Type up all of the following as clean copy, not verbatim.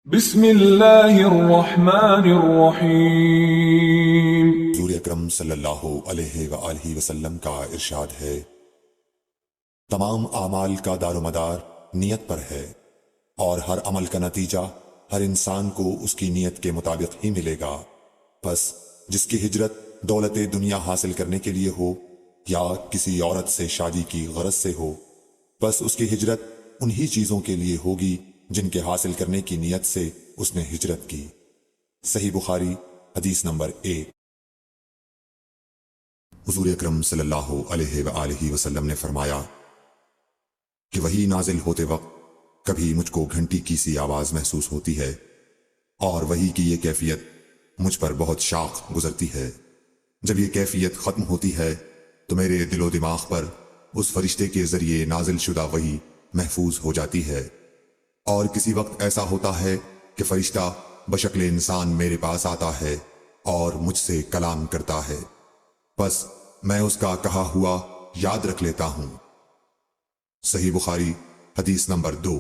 بسم اللہ الرحمن الرحیم۔ حضور اکرم صلی اللہ علیہ وآلہ وسلم کا ارشاد ہے، تمام اعمال کا دار و مدار نیت پر ہے، اور ہر عمل کا نتیجہ ہر انسان کو اس کی نیت کے مطابق ہی ملے گا۔ پس جس کی ہجرت دولت دنیا حاصل کرنے کے لیے ہو یا کسی عورت سے شادی کی غرض سے ہو، پس اس کی ہجرت انہی چیزوں کے لیے ہوگی جن کے حاصل کرنے کی نیت سے اس نے ہجرت کی۔ صحیح بخاری حدیث نمبر 1۔ حضور اکرم صلی اللہ علیہ وآلہ وسلم نے فرمایا کہ وحی نازل ہوتے وقت کبھی مجھ کو گھنٹی کی سی آواز محسوس ہوتی ہے، اور وحی کی یہ کیفیت مجھ پر بہت شاق گزرتی ہے۔ جب یہ کیفیت ختم ہوتی ہے تو میرے دل و دماغ پر اس فرشتے کے ذریعے نازل شدہ وحی محفوظ ہو جاتی ہے، اور کسی وقت ایسا ہوتا ہے کہ فرشتہ بشکل انسان میرے پاس آتا ہے اور مجھ سے کلام کرتا ہے، بس میں اس کا کہا ہوا یاد رکھ لیتا ہوں۔ صحیح بخاری حدیث نمبر 2۔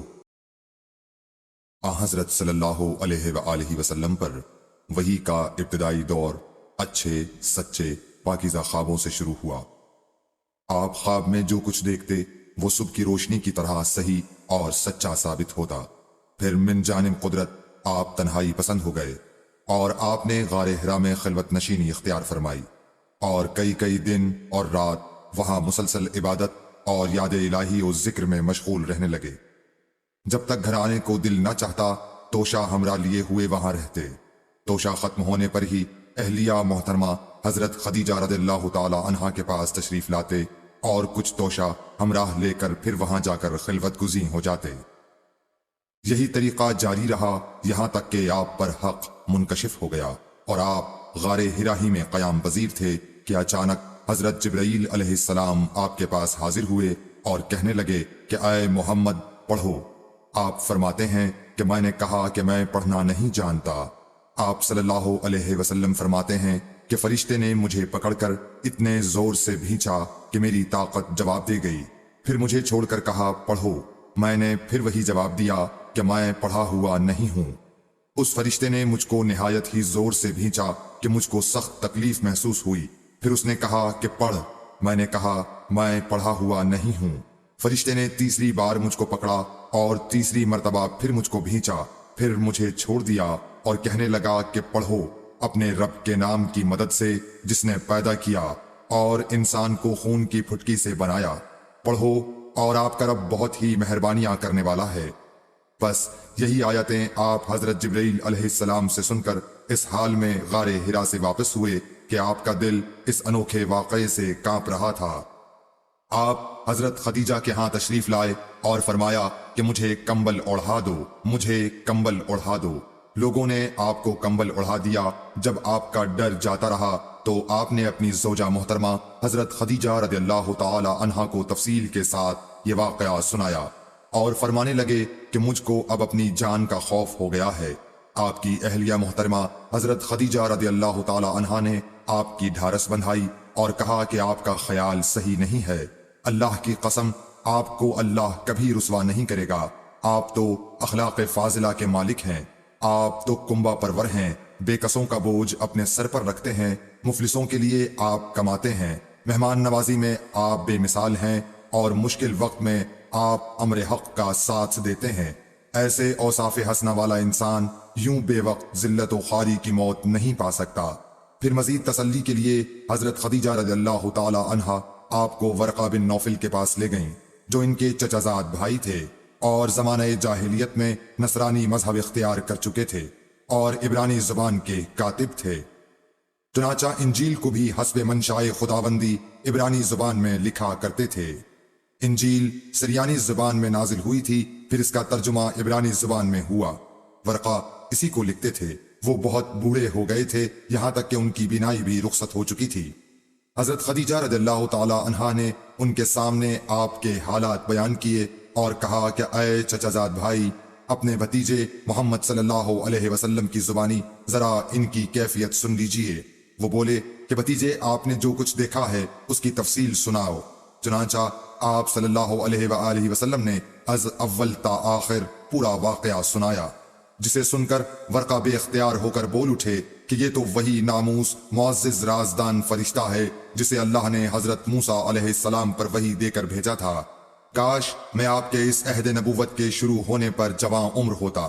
حضرت صلی اللہ علیہ وآلہ وسلم پر وحی کا ابتدائی دور اچھے سچے پاکیزہ خوابوں سے شروع ہوا۔ آپ خواب میں جو کچھ دیکھتے وہ صبح کی روشنی کی طرح صحیح اور سچا ثابت ہوتا۔ پھر من جانب قدرت آپ تنہائی پسند ہو گئے، اور آپ نے غار حرا میں خلوت نشینی اختیار فرمائی، اور کئی دن اور رات وہاں مسلسل عبادت اور یاد الہی و ذکر میں مشغول رہنے لگے۔ جب تک گھر آنے کو دل نہ چاہتا توشہ ہمراہ لیے ہوئے وہاں رہتے۔ توشہ ختم ہونے پر ہی اہلیہ محترمہ حضرت خدیجہ رضی اللہ تعالی عنہا کے پاس تشریف لاتے، اور کچھ توشہ ہمراہ لے کر پھر وہاں جا کر خلوت گزین ہو جاتے۔ یہی طریقہ جاری رہا یہاں تک کہ آپ پر حق منکشف ہو گیا، اور آپ غار حرا ہی میں قیام پذیر تھے کہ اچانک حضرت جبرائیل علیہ السلام آپ کے پاس حاضر ہوئے اور کہنے لگے کہ اے محمد پڑھو۔ آپ فرماتے ہیں کہ میں نے کہا کہ میں پڑھنا نہیں جانتا۔ آپ صلی اللہ علیہ وسلم فرماتے ہیں کہ فرشتے نے مجھے پکڑ کر اتنے زور سے بھینچا کہ میری طاقت جواب دے گئی، پھر مجھے چھوڑ کر کہا پڑھو۔ میں نے پھر وہی جواب دیا کہ میں پڑھا ہوا نہیں ہوں۔ اس فرشتے نے مجھ کو نہایت ہی زور سے بھینچا کہ مجھ کو سخت تکلیف محسوس ہوئی، پھر اس نے کہا کہ پڑھ۔ میں نے کہا میں پڑھا ہوا نہیں ہوں۔ فرشتے نے تیسری بار مجھ کو پکڑا اور تیسری مرتبہ پھر مجھ کو بھینچا، پھر مجھے چھوڑ دیا اور کہنے لگا کہ پڑھو اپنے رب کے نام کی مدد سے جس نے پیدا کیا اور انسان کو خون کی پھٹکی سے بنایا۔ پڑھو اور آپ کا رب بہت ہی مہربانیاں کرنے والا ہے۔ بس یہی آیتیں آپ حضرت جبرائیل علیہ السلام سے سن کر اس حال میں غار حرا سے واپس ہوئے کہ آپ کا دل اس انوکھے واقعے سے کانپ رہا تھا۔ آپ حضرت خدیجہ کے ہاں تشریف لائے اور فرمایا کہ مجھے کمبل اوڑھا دو، مجھے کمبل اوڑھا دو۔ لوگوں نے آپ کو کمبل اوڑھا دیا۔ جب آپ کا ڈر جاتا رہا تو آپ نے اپنی زوجہ محترمہ حضرت خدیجہ رضی اللہ تعالی عنہا کو تفصیل کے ساتھ یہ واقعہ سنایا، اور فرمانے لگے کہ مجھ کو اب اپنی جان کا خوف ہو گیا ہے۔ آپ کی اہلیہ محترمہ حضرت خدیجہ رضی اللہ تعالی عنہا نے آپ کی ڈھارس بندھائی اور کہا کہ آپ کا خیال صحیح نہیں ہے۔ اللہ کی قسم آپ کو اللہ کبھی رسوا نہیں کرے گا۔ آپ تو اخلاق فاضلہ کے مالک ہیں، آپ تو کنبہ پرور ہیں، بے کسوں کا بوجھ اپنے سر پر رکھتے ہیں، مفلسوں کے لیے آپ کماتے ہیں، مہمان نوازی میں آپ بے مثال ہیں، اور مشکل وقت میں آپ امر حق کا ساتھ دیتے ہیں۔ ایسے اوصاف حسنہ والا انسان یوں بے وقت ذلت و خواری کی موت نہیں پا سکتا۔ پھر مزید تسلی کے لیے حضرت خدیجہ رضی اللہ تعالی عنہا آپ کو ورقہ بن نوفل کے پاس لے گئیں، جو ان کے چچا زاد بھائی تھے اور زمانہ جاہلیت میں نصرانی مذہب اختیار کر چکے تھے اور عبرانی زبان کے کاتب تھے۔ چنانچہ انجیل کو بھی حسب منشائے خداوندی عبرانی زبان میں لکھا کرتے تھے۔ انجیل سریانی زبان میں نازل ہوئی تھی، پھر اس کا ترجمہ عبرانی زبان میں ہوا۔ ورقہ اسی کو لکھتے تھے۔ وہ بہت بوڑھے ہو گئے تھے، یہاں تک کہ ان کی بینائی بھی رخصت ہو چکی تھی۔ حضرت خدیجہ رضی اللہ تعالی عنہا نے ان کے سامنے آپ کے حالات بیان کیے اور کہا کہ اے چچا زاد بھائی، اپنے بھتیجے محمد صلی اللہ علیہ وسلم کی زبانی ذرا ان کی کیفیت سن لیجئے۔ وہ بولے کہ بھتیجے آپ نے جو کچھ دیکھا ہے اس کی تفصیل سناؤ۔ چنانچہ آپ صلی اللہ علیہ وآلہ وسلم نے از اول تا آخر پورا واقعہ سنایا۔ جسے سن کر ورقہ بے اختیار ہو کر بول اٹھے کہ یہ تو وہی ناموس معزز رازدان فرشتہ ہے جسے اللہ نے حضرت موسیٰ علیہ السلام پر وحی دے کر بھیجا تھا۔ کاش میں آپ کے اس عہد نبوت کے شروع ہونے پر جواں عمر ہوتا،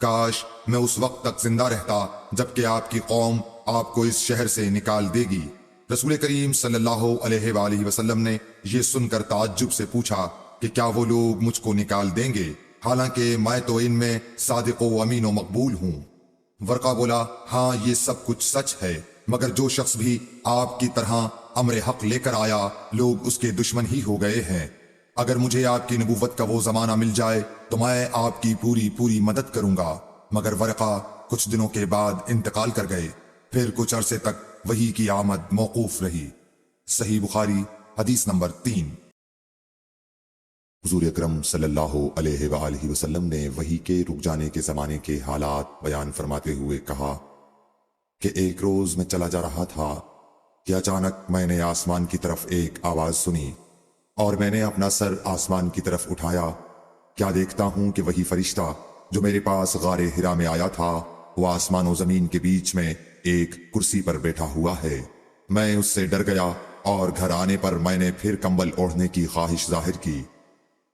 کاش میں اس وقت تک زندہ رہتا جبکہ آپ کی قوم آپ کو اس شہر سے نکال دے گی۔ رسول کریم صلی اللہ علیہ وآلہ وسلم نے یہ سن کر تعجب سے پوچھا کہ کیا وہ لوگ مجھ کو نکال دیں گے، حالانکہ میں تو ان میں صادق و امین و مقبول ہوں۔ ورقہ بولا، ہاں یہ سب کچھ سچ ہے، مگر جو شخص بھی آپ کی طرح امر حق لے کر آیا لوگ اس کے دشمن ہی ہو گئے ہیں۔ اگر مجھے آپ کی نبوت کا وہ زمانہ مل جائے تو میں آپ کی پوری مدد کروں گا۔ مگر ورقہ کچھ دنوں کے بعد انتقال کر گئے، پھر کچھ عرصے تک وحی کی آمد موقوف رہی۔ صحیح بخاری حدیث نمبر 3۔ حضور اکرم صلی اللہ علیہ وآلہ وسلم نے وحی کے رک جانے کے زمانے کے حالات بیان فرماتے ہوئے کہا کہ ایک روز میں چلا جا رہا تھا کہ اچانک میں نے آسمان کی طرف ایک آواز سنی اور میں نے اپنا سر آسمان کی طرف اٹھایا، کیا دیکھتا ہوں کہ وہی فرشتہ جو میرے پاس غار حرا میں آیا تھا وہ آسمان و زمین کے بیچ میں ایک کرسی پر بیٹھا ہوا ہے۔ میں اس سے ڈر گیا اور گھر آنے پر میں نے پھر کمبل اوڑھنے کی خواہش ظاہر کی۔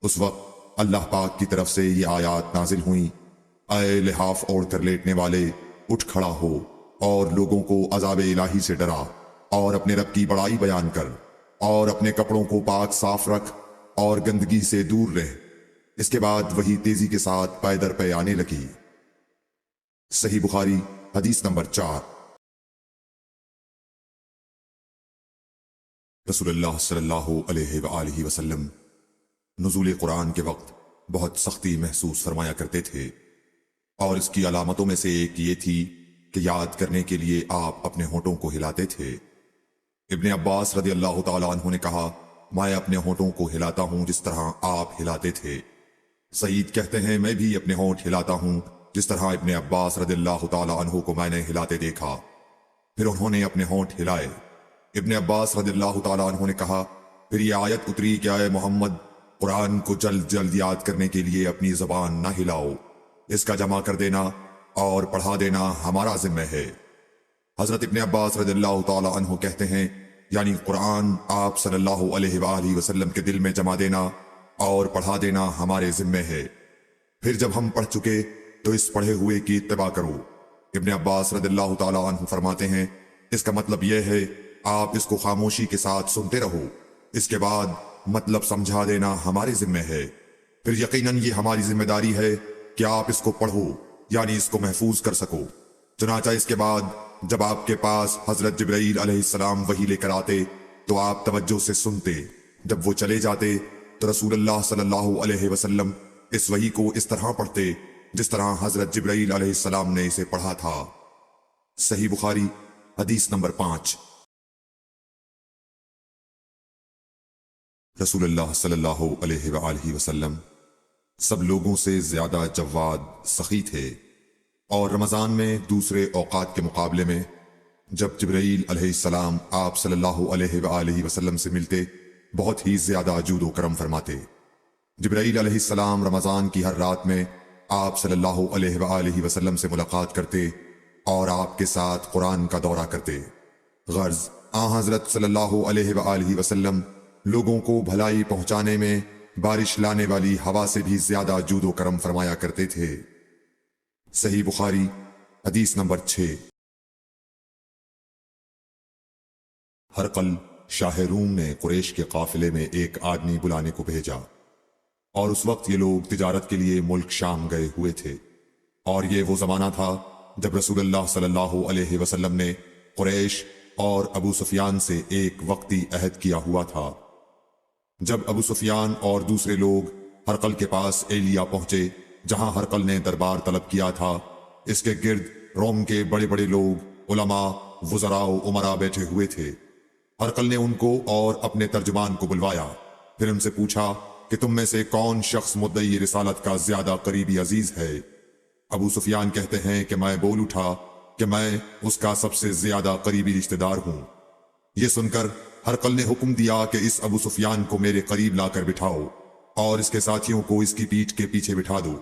اس وقت اللہ پاک کی طرف سے یہ آیات نازل ہوئیں، اے لحاف اوڑھ کر لیٹنے والے، اٹھ کھڑا ہو اور لوگوں کو عذاب الہی سے ڈرا اور اپنے رب کی بڑائی بیان کر اور اپنے کپڑوں کو پاک صاف رکھ اور گندگی سے دور رہ۔ اس کے بعد وہی تیزی کے ساتھ پے در پے آنے لگی۔ صحیح بخاری حدیث نمبر 4۔ رسول اللہ صلی اللہ علیہ وآلہ وسلم نزول قرآن کے وقت بہت سختی محسوس فرمایا کرتے تھے، اور اس کی علامتوں میں سے ایک یہ تھی کہ یاد کرنے کے لیے آپ اپنے ہونٹوں کو ہلاتے تھے۔ ابن عباس رضی اللہ تعالیٰ عنہ نے کہا، میں اپنے ہونٹوں کو ہلاتا ہوں جس طرح آپ ہلاتے تھے۔ سعید کہتے ہیں، میں بھی اپنے ہونٹ ہلاتا ہوں جس طرح ابن عباس رضی اللہ تعالیٰ عنہ کو میں نے ہلاتے دیکھا۔ پھر انہوں نے اپنے ہونٹ ہلائے۔ ابن عباس رضی اللہ تعالیٰ عنہ نے کہا، پھر یہ آیت اتری کہ اے محمد، قرآن کو جلد جلد یاد کرنے کے لیے اپنی زبان نہ ہلاؤ، اس کا جمع کر دینا اور پڑھا دینا ہمارا ذمہ ہے۔ حضرت ابن عباس رضی اللہ تعالیٰ عنہ کہتے ہیں، یعنی قرآن آپ صلی اللہ علیہ وآلہ وسلم کے دل میں جمع دینا اور پڑھا دینا ہمارے ذمہ ہے، پھر جب ہم پڑھ چکے تو اس پڑھے ہوئے کی اتباع کرو۔ ابن عباس رضی اللہ تعالیٰ عنہ فرماتے ہیں، اس کا مطلب یہ ہے آپ اس کو خاموشی کے ساتھ سنتے رہو، اس کے بعد مطلب سمجھا دینا ہمارے ذمہ ہے، پھر یقیناً یہ ہماری ذمہ داری ہے کہ آپ اس کو پڑھو، یعنی اس کو محفوظ کر سکو۔ چنانچہ اس کے بعد جب آپ کے پاس حضرت جبرائیل علیہ السلام وحی لے کر آتے تو آپ توجہ سے سنتے، جب وہ چلے جاتے تو رسول اللہ صلی اللہ علیہ وسلم اس وحی کو اس طرح پڑھتے جس طرح حضرت جبرائیل علیہ السلام نے اسے پڑھا تھا۔ صحیح بخاری حدیث نمبر 5۔ رسول اللہ صلی اللہ علیہ وآلہ وسلم سب لوگوں سے زیادہ جواد سخی تھے، اور رمضان میں دوسرے اوقات کے مقابلے میں جب جبرائیل علیہ السلام آپ صلی اللہ علیہ وآلہ وسلم سے ملتے بہت ہی زیادہ جود و کرم فرماتے۔ جبرائیل علیہ السلام رمضان کی ہر رات میں آپ صلی اللہ علیہ وآلہ وسلم سے ملاقات کرتے اور آپ کے ساتھ قرآن کا دورہ کرتے۔ غرض حضرت صلی اللہ علیہ وآلہ وسلم لوگوں کو بھلائی پہنچانے میں بارش لانے والی ہوا سے بھی زیادہ جود و کرم فرمایا کرتے تھے۔ صحیح بخاری حدیث نمبر 6۔ ہرقل شاہ روم نے قریش کے قافلے میں ایک آدمی بلانے کو بھیجا، اور اس وقت یہ لوگ تجارت کے لیے ملک شام گئے ہوئے تھے، اور یہ وہ زمانہ تھا جب رسول اللہ صلی اللہ علیہ وسلم نے قریش اور ابو سفیان سے ایک وقتی عہد کیا ہوا تھا۔ جب ابو سفیان اور دوسرے لوگ ہرقل کے پاس ایلیا پہنچے جہاں ہرقل نے دربار طلب کیا تھا، اس کے گرد روم کے بڑے بڑے لوگ، علماء، وزراء و امراء بیٹھے ہوئے تھے۔ ہرقل نے ان کو اور اپنے ترجمان کو بلوایا، پھر ان سے پوچھا کہ تم میں سے کون شخص مدعی رسالت کا زیادہ قریبی عزیز ہے؟ ابو سفیان کہتے ہیں کہ میں بول اٹھا کہ میں اس کا سب سے زیادہ قریبی رشتہ دار ہوں۔ یہ سن کر ہرقل نے حکم دیا کہ اس ابو سفیان کو میرے قریب لا کر بٹھاؤ اور اس کے ساتھیوں کو اس کی پیٹھ کے پیچھے بٹھا دو۔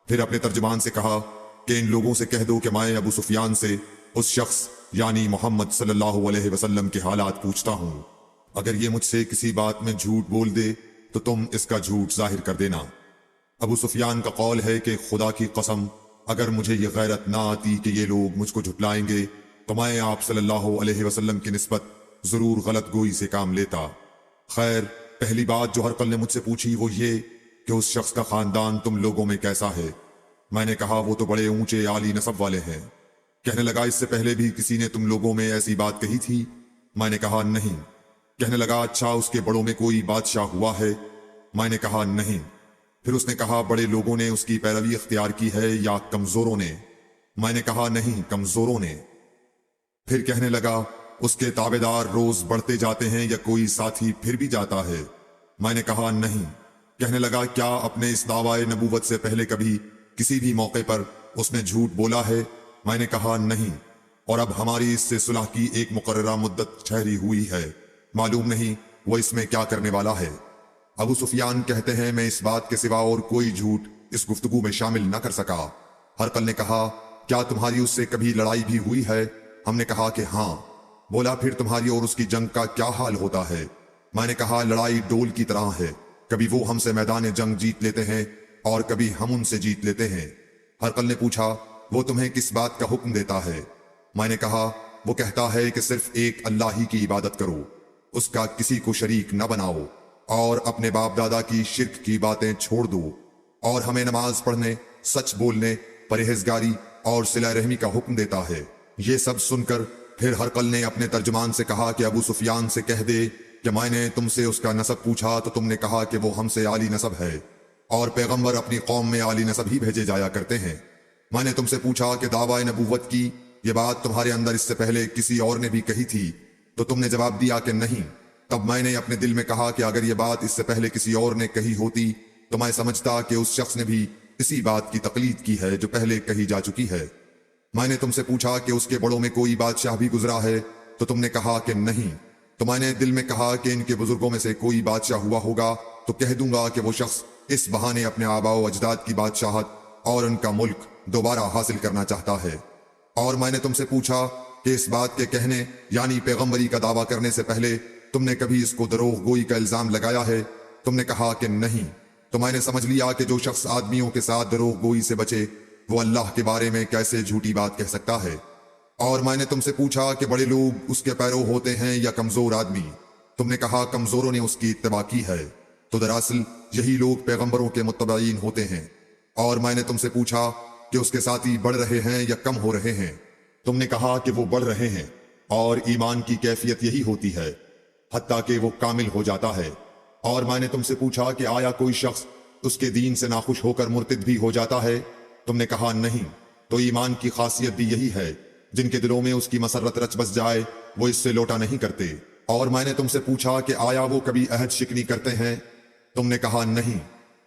پھر اپنے ترجمان سے کہا کہ ان لوگوں سے کہہ دو کہ میں ابو سفیان سے اس شخص یعنی محمد صلی اللہ علیہ وسلم کے حالات پوچھتا ہوں، اگر یہ مجھ سے کسی بات میں جھوٹ بول دے تو تم اس کا جھوٹ ظاہر کر دینا۔ ابو سفیان کا قول ہے کہ خدا کی قسم اگر مجھے یہ غیرت نہ آتی کہ یہ لوگ مجھ کو جھٹلائیں گے تو میں آپ صلی اللہ علیہ وسلم کی نسبت ضرور غلط گوئی سے کام لیتا۔ خیر، پہلی بات جو ہرقل نے مجھ سے پوچھی وہ یہ کہ اس شخص کا خاندان تم لوگوں میں کیسا ہے۔ میں نے کہا وہ تو بڑے اونچے عالی نسب والے ہیں۔ کہنے لگا اس سے پہلے بھی کسی نے تم لوگوں میں ایسی بات کہی تھی؟ میں نے کہا نہیں۔ کہنے لگا اچھا اس کے بڑوں میں کوئی بادشاہ ہوا ہے؟ میں نے کہا نہیں۔ پھر اس نے کہا بڑے لوگوں نے اس کی پیروی اختیار کی ہے یا کمزوروں نے؟ میں نے کہا نہیں، کمزوروں نے۔ پھر کہنے لگا اس کے تابعدار روز بڑھتے جاتے ہیں یا کوئی ساتھی پھر بھی جاتا ہے؟ میں نے کہا نہیں۔ کہنے لگا کیا اپنے اس دعوی نبوت سے پہلے کبھی کسی بھی موقع پر اس نے جھوٹ بولا ہے؟ میں نے کہا نہیں، اور اب ہماری اس سے صلح کی ایک مقررہ مدت ٹھہری ہوئی ہے، معلوم نہیں وہ اس میں کیا کرنے والا ہے۔ ابو سفیان کہتے ہیں میں اس بات کے سوا اور کوئی جھوٹ اس گفتگو میں شامل نہ کر سکا۔ ہرقل نے کہا کیا تمہاری اس سے کبھی لڑائی بھی ہوئی ہے؟ ہم نے کہا کہ ہاں۔ بولا پھر تمہاری اور اس کی جنگ کا کیا حال ہوتا ہے؟ میں نے کہا لڑائی ڈول کی طرح ہے، کبھی وہ ہم سے میدان جنگ جیت لیتے ہیں اور کبھی ہم ان سے جیت لیتے ہیں۔ ہرقل نے پوچھا وہ تمہیں کس بات کا حکم دیتا ہے؟ میں نے کہا وہ کہتا ہے کہ صرف ایک اللہ ہی کی عبادت کرو، اس کا کسی کو شریک نہ بناؤ، اور اپنے باپ دادا کی شرک کی باتیں چھوڑ دو، اور ہمیں نماز پڑھنے، سچ بولنے، پرہیزگاری اور صلہ رحمی کا حکم دیتا ہے۔ یہ سب سن کر پھر ہرقل نے اپنے ترجمان سے کہا کہ ابو سفیان سے کہہ دے کہ میں نے تم سے اس کا نسب پوچھا تو تم نے کہا کہ وہ ہم سے عالی نسب ہے، اور پیغمبر اپنی قوم میں عالی نسب ہی بھیجے جایا کرتے ہیں۔ میں نے تم سے پوچھا کہ دعوی نبوت کی یہ بات تمہارے اندر اس سے پہلے کسی اور نے بھی کہی تھی تو تم نے جواب دیا کہ نہیں۔ تب میں نے اپنے دل میں کہا کہ اگر یہ بات اس سے پہلے کسی اور نے کہی ہوتی تو میں سمجھتا کہ اس شخص نے بھی اسی بات کی تقلید کی ہے جو پہلے کہی جا چکی ہے۔ میں نے تم سے پوچھا کہ اس کے بڑوں میں کوئی بادشاہ بھی گزرا ہے تو تم نے کہا کہ نہیں۔ تو میں نے دل میں کہا کہ ان کے بزرگوں میں سے کوئی بادشاہ ہوا ہوگا تو کہہ دوں گا کہ وہ شخص اس بہانے اپنے آباء و اجداد کی بادشاہت اور ان کا ملک دوبارہ حاصل کرنا چاہتا ہے۔ اور میں نے تم سے پوچھا کہ اس بات کے کہنے یعنی پیغمبری کا دعویٰ کرنے سے پہلے تم نے کبھی اس کو دروغ گوئی کا الزام لگایا ہے؟ تم نے کہا کہ نہیں۔ تو میں نے سمجھ لیا کہ جو شخص آدمیوں کے ساتھ دروغ گوئی سے بچے وہ اللہ کے بارے میں کیسے جھوٹی بات کہہ سکتا ہے۔ اور میں نے تم سے پوچھا کہ بڑے لوگ اس کے پیرو ہوتے ہیں یا کمزور آدمی؟ تم نے کہا کمزوروں نے اس کی اتباع کی ہے، تو دراصل یہی لوگ پیغمبروں کے متبعین ہوتے ہیں۔ اور میں نے تم سے پوچھا کہ اس کے ساتھی بڑھ رہے ہیں یا کم ہو رہے ہیں؟ تم نے کہا کہ وہ بڑھ رہے ہیں، اور ایمان کی کیفیت یہی ہوتی ہے حتیٰ کہ وہ کامل ہو جاتا ہے۔ اور میں نے تم سے پوچھا کہ آیا کوئی شخص اس کے دین سے ناخوش ہو کر مرتد بھی ہو جاتا ہے؟ تم نے کہا نہیں۔ تو ایمان کی خاصیت بھی یہی ہے، جن کے دلوں میں اس کی مسرت رچ بس جائے وہ اس سے لوٹا نہیں کرتے۔ اور میں نے تم سے پوچھا کہ آیا وہ کبھی عہد شکنی کرتے ہیں؟ تم نے کہا نہیں۔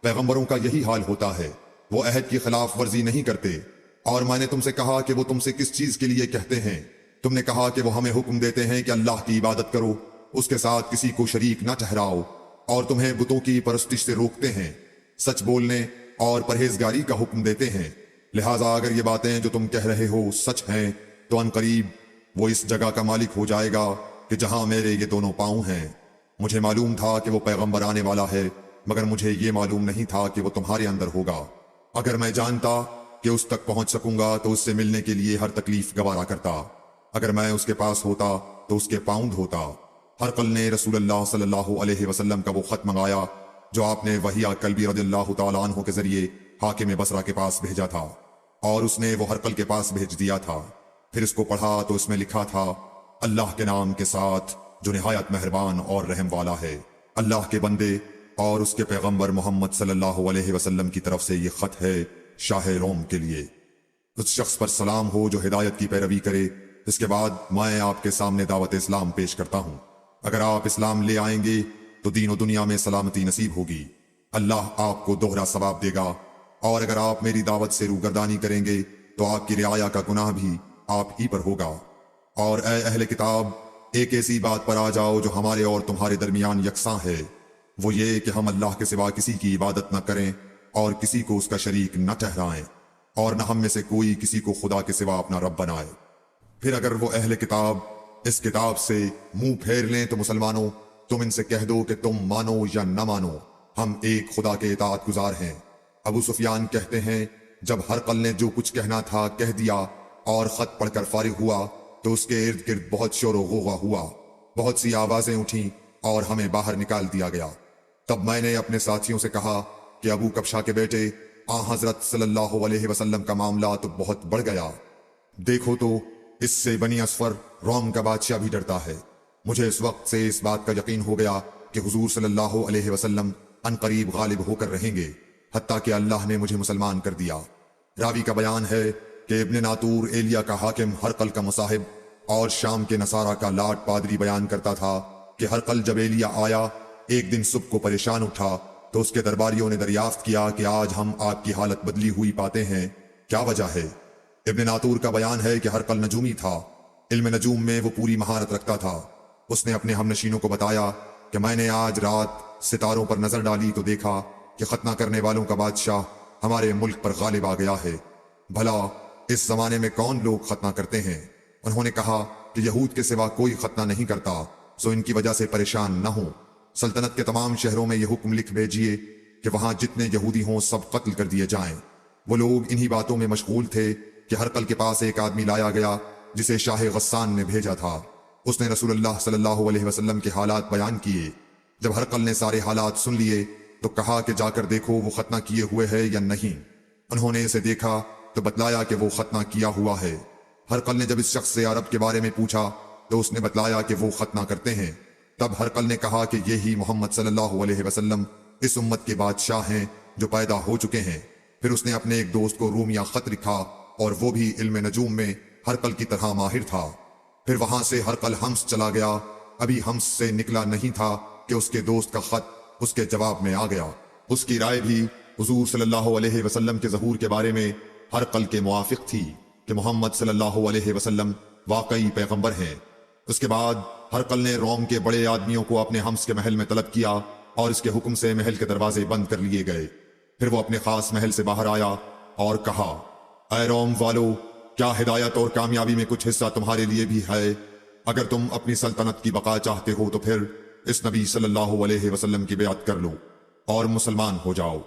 پیغمبروں کا یہی حال ہوتا ہے، وہ عہد کی خلاف ورزی نہیں کرتے۔ اور میں نے تم سے کہا کہ وہ تم سے کس چیز کے لیے کہتے ہیں؟ تم نے کہا کہ وہ ہمیں حکم دیتے ہیں کہ اللہ کی عبادت کرو، اس کے ساتھ کسی کو شریک نہ ٹھہراؤ، اور تمہیں بتوں کی پرستش سے روکتے ہیں، سچ بولنے اور پرہیزگاری کا حکم دیتے ہیں۔ لہٰذا اگر یہ باتیں جو تم کہہ رہے ہو سچ ہیں تو ان قریب وہ اس جگہ کا مالک ہو جائے گا کہ جہاں میرے یہ دونوں پاؤں ہیں۔ مجھے معلوم تھا کہ وہ پیغمبر آنے والا ہے، مگر مجھے یہ معلوم نہیں تھا کہ وہ تمہارے اندر ہوگا۔ اگر میں جانتا کہ اس تک پہنچ سکوں گا تو اس سے ملنے کے لیے ہر تکلیف گوارا کرتا، اگر میں اس کے پاس ہوتا تو اس کے پاؤں دھوتا۔ ہرقل نے رسول اللہ صلی اللہ علیہ وسلم کا وہ خط منگایا جو آپ نے وحیہ کلبی رضی اللہ تعالیٰ عنہ کے ذریعے حاکم بصرہ کے پاس بھیجا تھا، اور اس نے وہ ہرقل کے پاس بھیج دیا تھا۔ پھر اس کو پڑھا تو اس میں لکھا تھا اللہ کے نام کے ساتھ جو نہایت مہربان اور رحم والا ہے۔ اللہ کے بندے اور اس کے پیغمبر محمد صلی اللہ علیہ وسلم کی طرف سے یہ خط ہے شاہ روم کے لیے۔ اس شخص پر سلام ہو جو ہدایت کی پیروی کرے۔ اس کے بعد میں آپ کے سامنے دعوت اسلام پیش کرتا ہوں۔ اگر آپ اسلام لے آئیں گے تو دین و دنیا میں سلامتی نصیب ہوگی، اللہ آپ کو دوہرا ثواب دے گا، اور اگر آپ میری دعوت سے روگردانی کریں گے تو آپ کی رعایا کا گناہ بھی آپ ہی پر ہوگا۔ اور اے اہل کتاب، ایک ایسی بات پر آ جاؤ جو ہمارے اور تمہارے درمیان یکساں ہے، وہ یہ کہ ہم اللہ کے سوا کسی کی عبادت نہ کریں اور کسی کو اس کا شریک نہ ٹھہرائیں۔ اور نہ ہم میں سے کوئی کسی کو خدا کے سوا اپنا رب بنائے۔ پھر اگر وہ اہل کتاب اس کتاب سے منہ پھیر لیں تو مسلمانوں تم ان سے کہہ دو کہ تم مانو یا نہ مانو، ہم ایک خدا کے اطاعت گزار ہیں۔ ابو سفیان کہتے ہیں جب ہرقل نے جو کچھ کہنا تھا کہہ دیا اور خط پڑھ کر فارغ ہوا تو اس کے ارد گرد بہت شور و غوغا ہوا، بہت سی آوازیں اٹھیں اور ہمیں باہر نکال دیا گیا۔ تب میں نے اپنے ساتھیوں سے کہا کہ ابو کبشہ کے بیٹے حضرت صلی اللہ علیہ وسلم کا معاملہ تو بہت بڑھ گیا، دیکھو تو اس سے بنی اصفر روم کا بادشاہ بھی ڈرتا ہے۔ مجھے اس وقت سے اس بات کا یقین ہو گیا کہ حضور صلی اللہ علیہ وسلم ان قریب غالب ہو کر رہیں گے، حتیٰ کہ اللہ نے مجھے مسلمان کر دیا۔ راوی کا بیان ہے کہ ابن ناطور ایلیا کا حاکم ہرقل کا مصاحب اور شام کے نصارہ کا لاٹ پادری بیان کرتا تھا کہ ہرقل جب ایلیا آیا ایک دن صبح کو پریشان اٹھا تو اس کے درباریوں نے دریافت کیا کہ آج ہم آپ کی حالت بدلی ہوئی پاتے ہیں، کیا وجہ ہے؟ ابن ناطور کا بیان ہے کہ ہرقل نجومی تھا، علم نجوم میں وہ پوری مہارت رکھتا تھا۔ اس نے اپنے ہم نشینوں کو بتایا کہ میں نے آج رات ستاروں پر نظر ڈالی تو دیکھا کہ ختنہ کرنے والوں کا بادشاہ ہمارے ملک پر غالب آ گیا ہے، بھلا اس زمانے میں کون لوگ ختنہ کرتے ہیں؟ انہوں نے کہا کہ یہود کے سوا کوئی ختنہ نہیں کرتا، سو ان کی وجہ سے پریشان نہ ہوں۔ سلطنت کے تمام شہروں میں یہ حکم لکھ بھیجیے کہ وہاں جتنے یہودی ہوں سب قتل کر دیے جائیں۔ وہ لوگ انہی باتوں میں مشغول تھے کہ ہرقل کے پاس ایک آدمی لایا گیا جسے شاہ غسان نے بھیجا تھا۔ اس نے رسول اللہ صلی اللہ علیہ وسلم کے حالات بیان کیے۔ جب ہرقل نے سارے حالات سن لیے تو کہا کہ جا کر دیکھو وہ ختنہ کیے ہوئے ہے یا نہیں۔ انہوں نے اسے دیکھا تو بتلایا کہ وہ ختنہ کیا ہوا ہے۔ ہرقل نے جب اس شخص سے عرب کے بارے میں پوچھا تو اس نے بتلایا کہ وہ ختنہ کرتے ہیں۔ تب ہرقل نے کہا کہ یہی محمد صلی اللہ علیہ وسلم اس امت کے بادشاہ ہیں جو پیدا ہو چکے ہیں۔ پھر اس نے اپنے ایک دوست کو رومیہ خط لکھا اور وہ بھی علم نجوم میں ہرقل کی طرح ماہر تھا۔ پھر وہاں سے ہرقل ہمس چلا گیا، ابھی ہمس سے نکلا نہیں تھا کہ اس کے دوست کا خط اس کے جواب میں آ گیا۔ اس کی رائے بھی حضور صلی اللہ علیہ وسلم کے ظہور کے بارے میں ہرقل کے موافق تھی کہ محمد صلی اللہ علیہ وسلم واقعی پیغمبر ہیں۔ اس کے بعد ہرقل نے روم کے بڑے آدمیوں کو اپنے ہمس کے محل میں طلب کیا اور اس کے حکم سے محل کے دروازے بند کر لیے گئے۔ پھر وہ اپنے خاص محل سے باہر آیا اور کہا، اے روم والو، کیا ہدایت اور کامیابی میں کچھ حصہ تمہارے لیے بھی ہے؟ اگر تم اپنی سلطنت کی بقا چاہتے ہو تو پھر اس نبی صلی اللہ علیہ وسلم کی بیعت کر لو اور مسلمان ہو جاؤ۔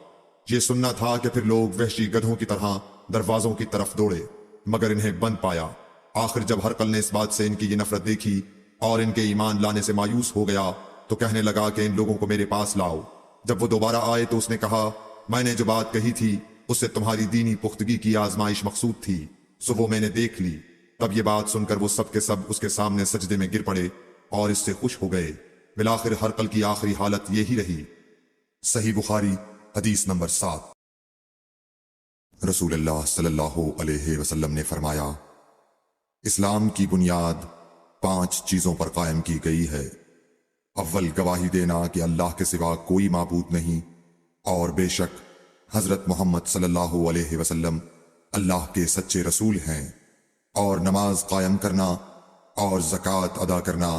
یہ سننا تھا کہ پھر لوگ وحشی گدھوں کی طرح دروازوں کی طرف دوڑے مگر انہیں بند پایا۔ آخر جب ہرقل نے اس بات سے ان کی یہ نفرت دیکھی اور ان کے ایمان لانے سے مایوس ہو گیا تو کہنے لگا کہ ان لوگوں کو میرے پاس لاؤ۔ جب وہ دوبارہ آئے تو اس نے کہا، میں نے جو بات کہی تھی اس سے تمہاری دینی پختگی کی آزمائش مقصود تھی، سو وہ میں نے دیکھ لی۔ تب یہ بات سن کر وہ سب کے سب اس کے سامنے سجدے میں گر پڑے اور اس سے خوش ہو گئے۔ بالآخر ہرقل کی آخری حالت یہی رہی۔ صحیح بخاری حدیث نمبر 7۔ رسول اللہ صلی اللہ علیہ وسلم نے فرمایا، اسلام کی بنیاد 5 چیزوں پر قائم کی گئی ہے۔ اول گواہی دینا کہ اللہ کے سوا کوئی معبود نہیں اور بے شک حضرت محمد صلی اللہ علیہ وسلم اللہ کے سچے رسول ہیں، اور نماز قائم کرنا اور زکوٰۃ ادا کرنا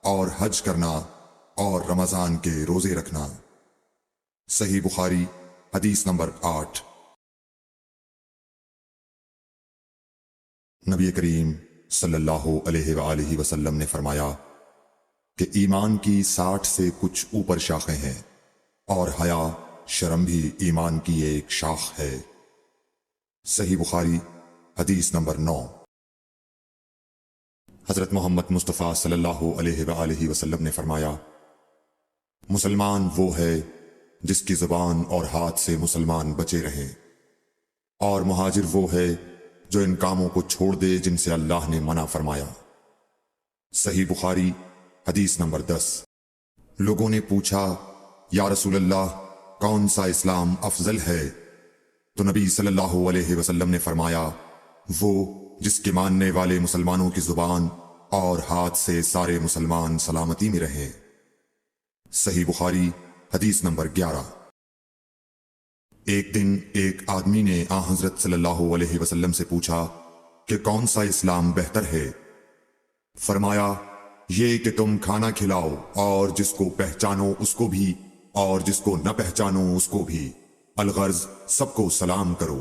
اور حج کرنا اور رمضان کے روزے رکھنا۔ صحیح بخاری حدیث نمبر 8۔ نبی کریم صلی اللہ علیہ وآلہ وسلم نے فرمایا کہ ایمان کی 60 سے کچھ اوپر شاخیں ہیں اور حیا شرم بھی ایمان کی ایک شاخ ہے۔ صحیح بخاری حدیث نمبر 9۔ حضرت محمد مصطفیٰ صلی اللہ علیہ وآلہ وسلم نے فرمایا، مسلمان وہ ہے جس کی زبان اور ہاتھ سے مسلمان بچے رہیں، اور مہاجر وہ ہے جو ان کاموں کو چھوڑ دے جن سے اللہ نے منع فرمایا۔ صحیح بخاری حدیث نمبر 10۔ لوگوں نے پوچھا، یا رسول اللہ، کون سا اسلام افضل ہے؟ تو نبی صلی اللہ علیہ وسلم نے فرمایا، وہ جس کے ماننے والے مسلمانوں کی زبان اور ہاتھ سے سارے مسلمان سلامتی میں رہیں۔ صحیح بخاری حدیث نمبر 11۔ ایک دن ایک آدمی نے حضرت صلی اللہ علیہ وسلم سے پوچھا کہ کون سا اسلام بہتر ہے؟ فرمایا، یہ کہ تم کھانا کھلاؤ اور جس کو پہچانو اس کو بھی اور جس کو نہ پہچانو اس کو بھی، الغرض سب کو سلام کرو۔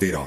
13।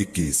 21।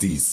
30।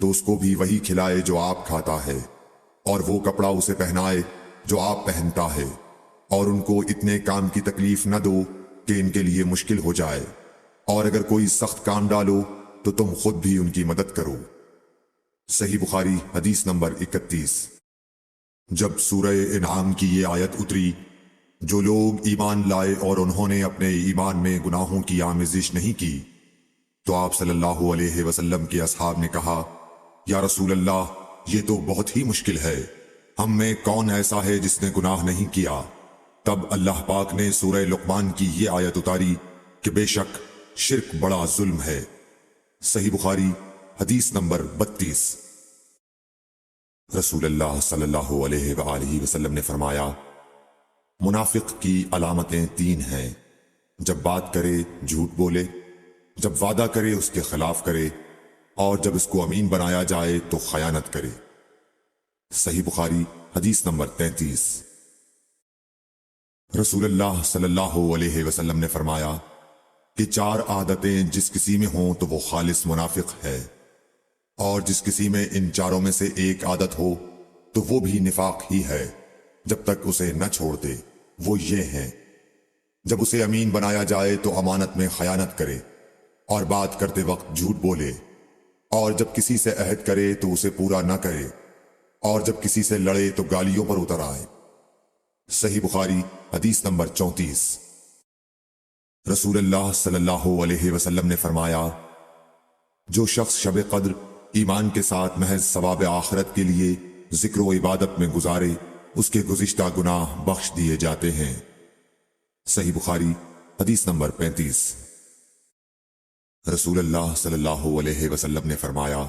تو اس کو بھی وہی کھلائے جو آپ کھاتا ہے، اور وہ کپڑا اسے پہنائے جو آپ پہنتا ہے، اور ان کو اتنے کام کی تکلیف نہ دو کہ ان کے لیے مشکل ہو جائے، اور اگر کوئی سخت کام ڈالو تو تم خود بھی ان کی مدد کرو۔ صحیح بخاری حدیث نمبر 31۔ جب سورہ انعام کی یہ آیت اتری، جو لوگ ایمان لائے اور انہوں نے اپنے ایمان میں گناہوں کی آمیزش نہیں کی، تو آپ صلی اللہ علیہ وسلم کے اصحاب نے کہا، یا رسول اللہ، یہ تو بہت ہی مشکل ہے، ہم میں کون ایسا ہے جس نے گناہ نہیں کیا؟ تب اللہ پاک نے سورہ لقمان کی یہ آیت اتاری کہ بے شک شرک بڑا ظلم ہے۔ صحیح بخاری حدیث نمبر 32۔ رسول اللہ صلی اللہ علیہ وآلہ وسلم نے فرمایا، منافق کی علامتیں 3 ہیں: جب بات کرے جھوٹ بولے، جب وعدہ کرے اس کے خلاف کرے، اور جب اس کو امین بنایا جائے تو خیانت کرے۔ صحیح بخاری حدیث نمبر 33۔ رسول اللہ صلی اللہ علیہ وسلم نے فرمایا کہ 4 عادتیں جس کسی میں ہوں تو وہ خالص منافق ہے، اور جس کسی میں ان 4 میں سے ایک عادت ہو تو وہ بھی نفاق ہی ہے جب تک اسے نہ چھوڑ دے۔ وہ یہ ہیں: جب اسے امین بنایا جائے تو امانت میں خیانت کرے، اور بات کرتے وقت جھوٹ بولے، اور جب کسی سے عہد کرے تو اسے پورا نہ کرے، اور جب کسی سے لڑے تو گالیوں پر اتر آئے۔ صحیح بخاری حدیث نمبر 34۔ رسول اللہ صلی اللہ علیہ وسلم نے فرمایا، جو شخص شب قدر ایمان کے ساتھ محض ثواب آخرت کے لیے ذکر و عبادت میں گزارے، اس کے گزشتہ گناہ بخش دیے جاتے ہیں۔ صحیح بخاری حدیث نمبر 35۔ رسول اللہ صلی اللہ علیہ وسلم نے فرمایا،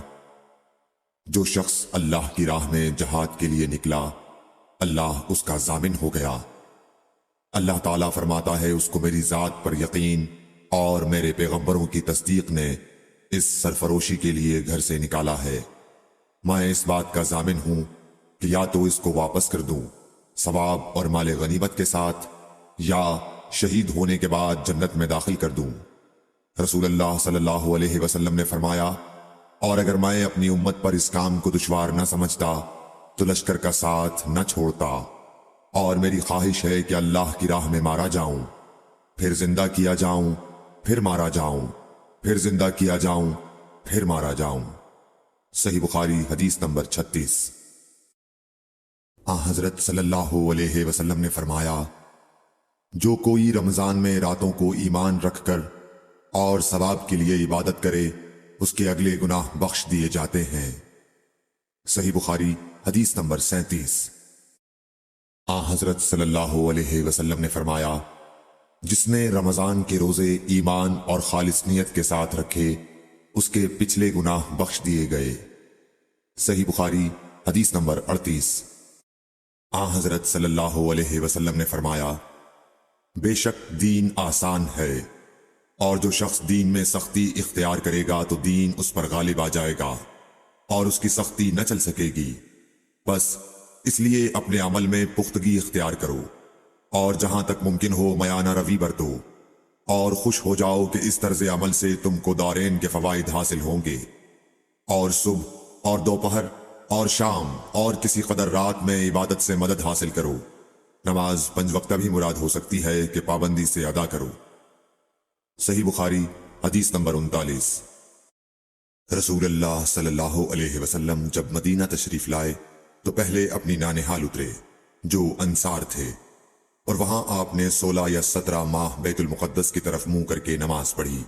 جو شخص اللہ کی راہ میں جہاد کے لیے نکلا، اللہ اس کا ضامن ہو گیا۔ اللہ تعالیٰ فرماتا ہے، اس کو میری ذات پر یقین اور میرے پیغمبروں کی تصدیق نے اس سرفروشی کے لیے گھر سے نکالا ہے۔ میں اس بات کا ضامن ہوں کہ یا تو اس کو واپس کر دوں ثواب اور مال غنیمت کے ساتھ، یا شہید ہونے کے بعد جنت میں داخل کر دوں۔ رسول اللہ صلی اللہ علیہ وسلم نے فرمایا، اور اگر میں اپنی امت پر اس کام کو دشوار نہ سمجھتا تو لشکر کا ساتھ نہ چھوڑتا، اور میری خواہش ہے کہ اللہ کی راہ میں مارا جاؤں، پھر زندہ کیا جاؤں، پھر مارا جاؤں، پھر زندہ کیا جاؤں، پھر مارا جاؤں۔ صحیح بخاری حدیث نمبر 36۔ حضرت صلی اللہ علیہ وسلم نے فرمایا، جو کوئی رمضان میں راتوں کو ایمان رکھ کر اور ثواب کے لیے عبادت کرے، اس کے اگلے گناہ بخش دیے جاتے ہیں۔ صحیح بخاری حدیث نمبر 37۔ حضرت صلی اللہ علیہ وسلم نے فرمایا، جس نے رمضان کے روزے ایمان اور خالص نیت کے ساتھ رکھے، اس کے پچھلے گناہ بخش دیے گئے۔ صحیح بخاری حدیث نمبر 38۔ حضرت صلی اللہ علیہ وسلم نے فرمایا، بے شک دین آسان ہے، اور جو شخص دین میں سختی اختیار کرے گا تو دین اس پر غالب آ جائے گا، اور اس کی سختی نہ چل سکے گی۔ بس اس لیے اپنے عمل میں پختگی اختیار کرو، اور جہاں تک ممکن ہو میانہ روی برتو، اور خوش ہو جاؤ کہ اس طرز عمل سے تم کو دارین کے فوائد حاصل ہوں گے، اور صبح اور دوپہر اور شام اور کسی قدر رات میں عبادت سے مدد حاصل کرو۔ نماز 5 وقتہ بھی مراد ہو سکتی ہے کہ پابندی سے ادا کرو۔ صحیح بخاری حدیث نمبر 39۔ رسول اللہ صلی اللہ علیہ وسلم جب مدینہ تشریف لائے تو پہلے اپنی نانہال اترے جو انصار تھے، اور وہاں آپ نے 16 یا 17 ماہ بیت المقدس کی طرف منہ کر کے نماز پڑھی،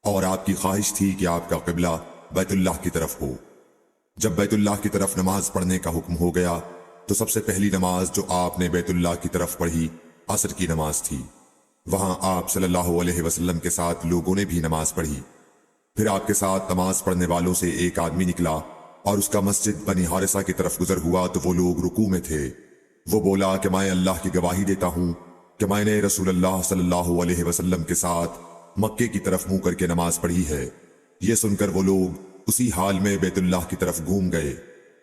اور آپ کی خواہش تھی کہ آپ کا قبلہ بیت اللہ کی طرف ہو۔ جب بیت اللہ کی طرف نماز پڑھنے کا حکم ہو گیا تو سب سے پہلی نماز جو آپ نے بیت اللہ کی طرف پڑھی عصر کی نماز تھی۔ وہاں آپ صلی اللہ علیہ وسلم کے ساتھ لوگوں نے بھی نماز پڑھی۔ پھر آپ کے ساتھ نماز پڑھنے والوں سے ایک آدمی نکلا اور اس کا مسجد بنی حارثہ کی طرف گزر ہوا تو وہ لوگ رکوع میں تھے۔ وہ بولا کہ میں اللہ کی گواہی دیتا ہوں کہ میں نے رسول اللہ صلی اللہ علیہ وسلم کے ساتھ مکے کی طرف منہ کر کے نماز پڑھی ہے۔ یہ سن کر وہ لوگ اسی حال میں بیت اللہ کی طرف گھوم گئے،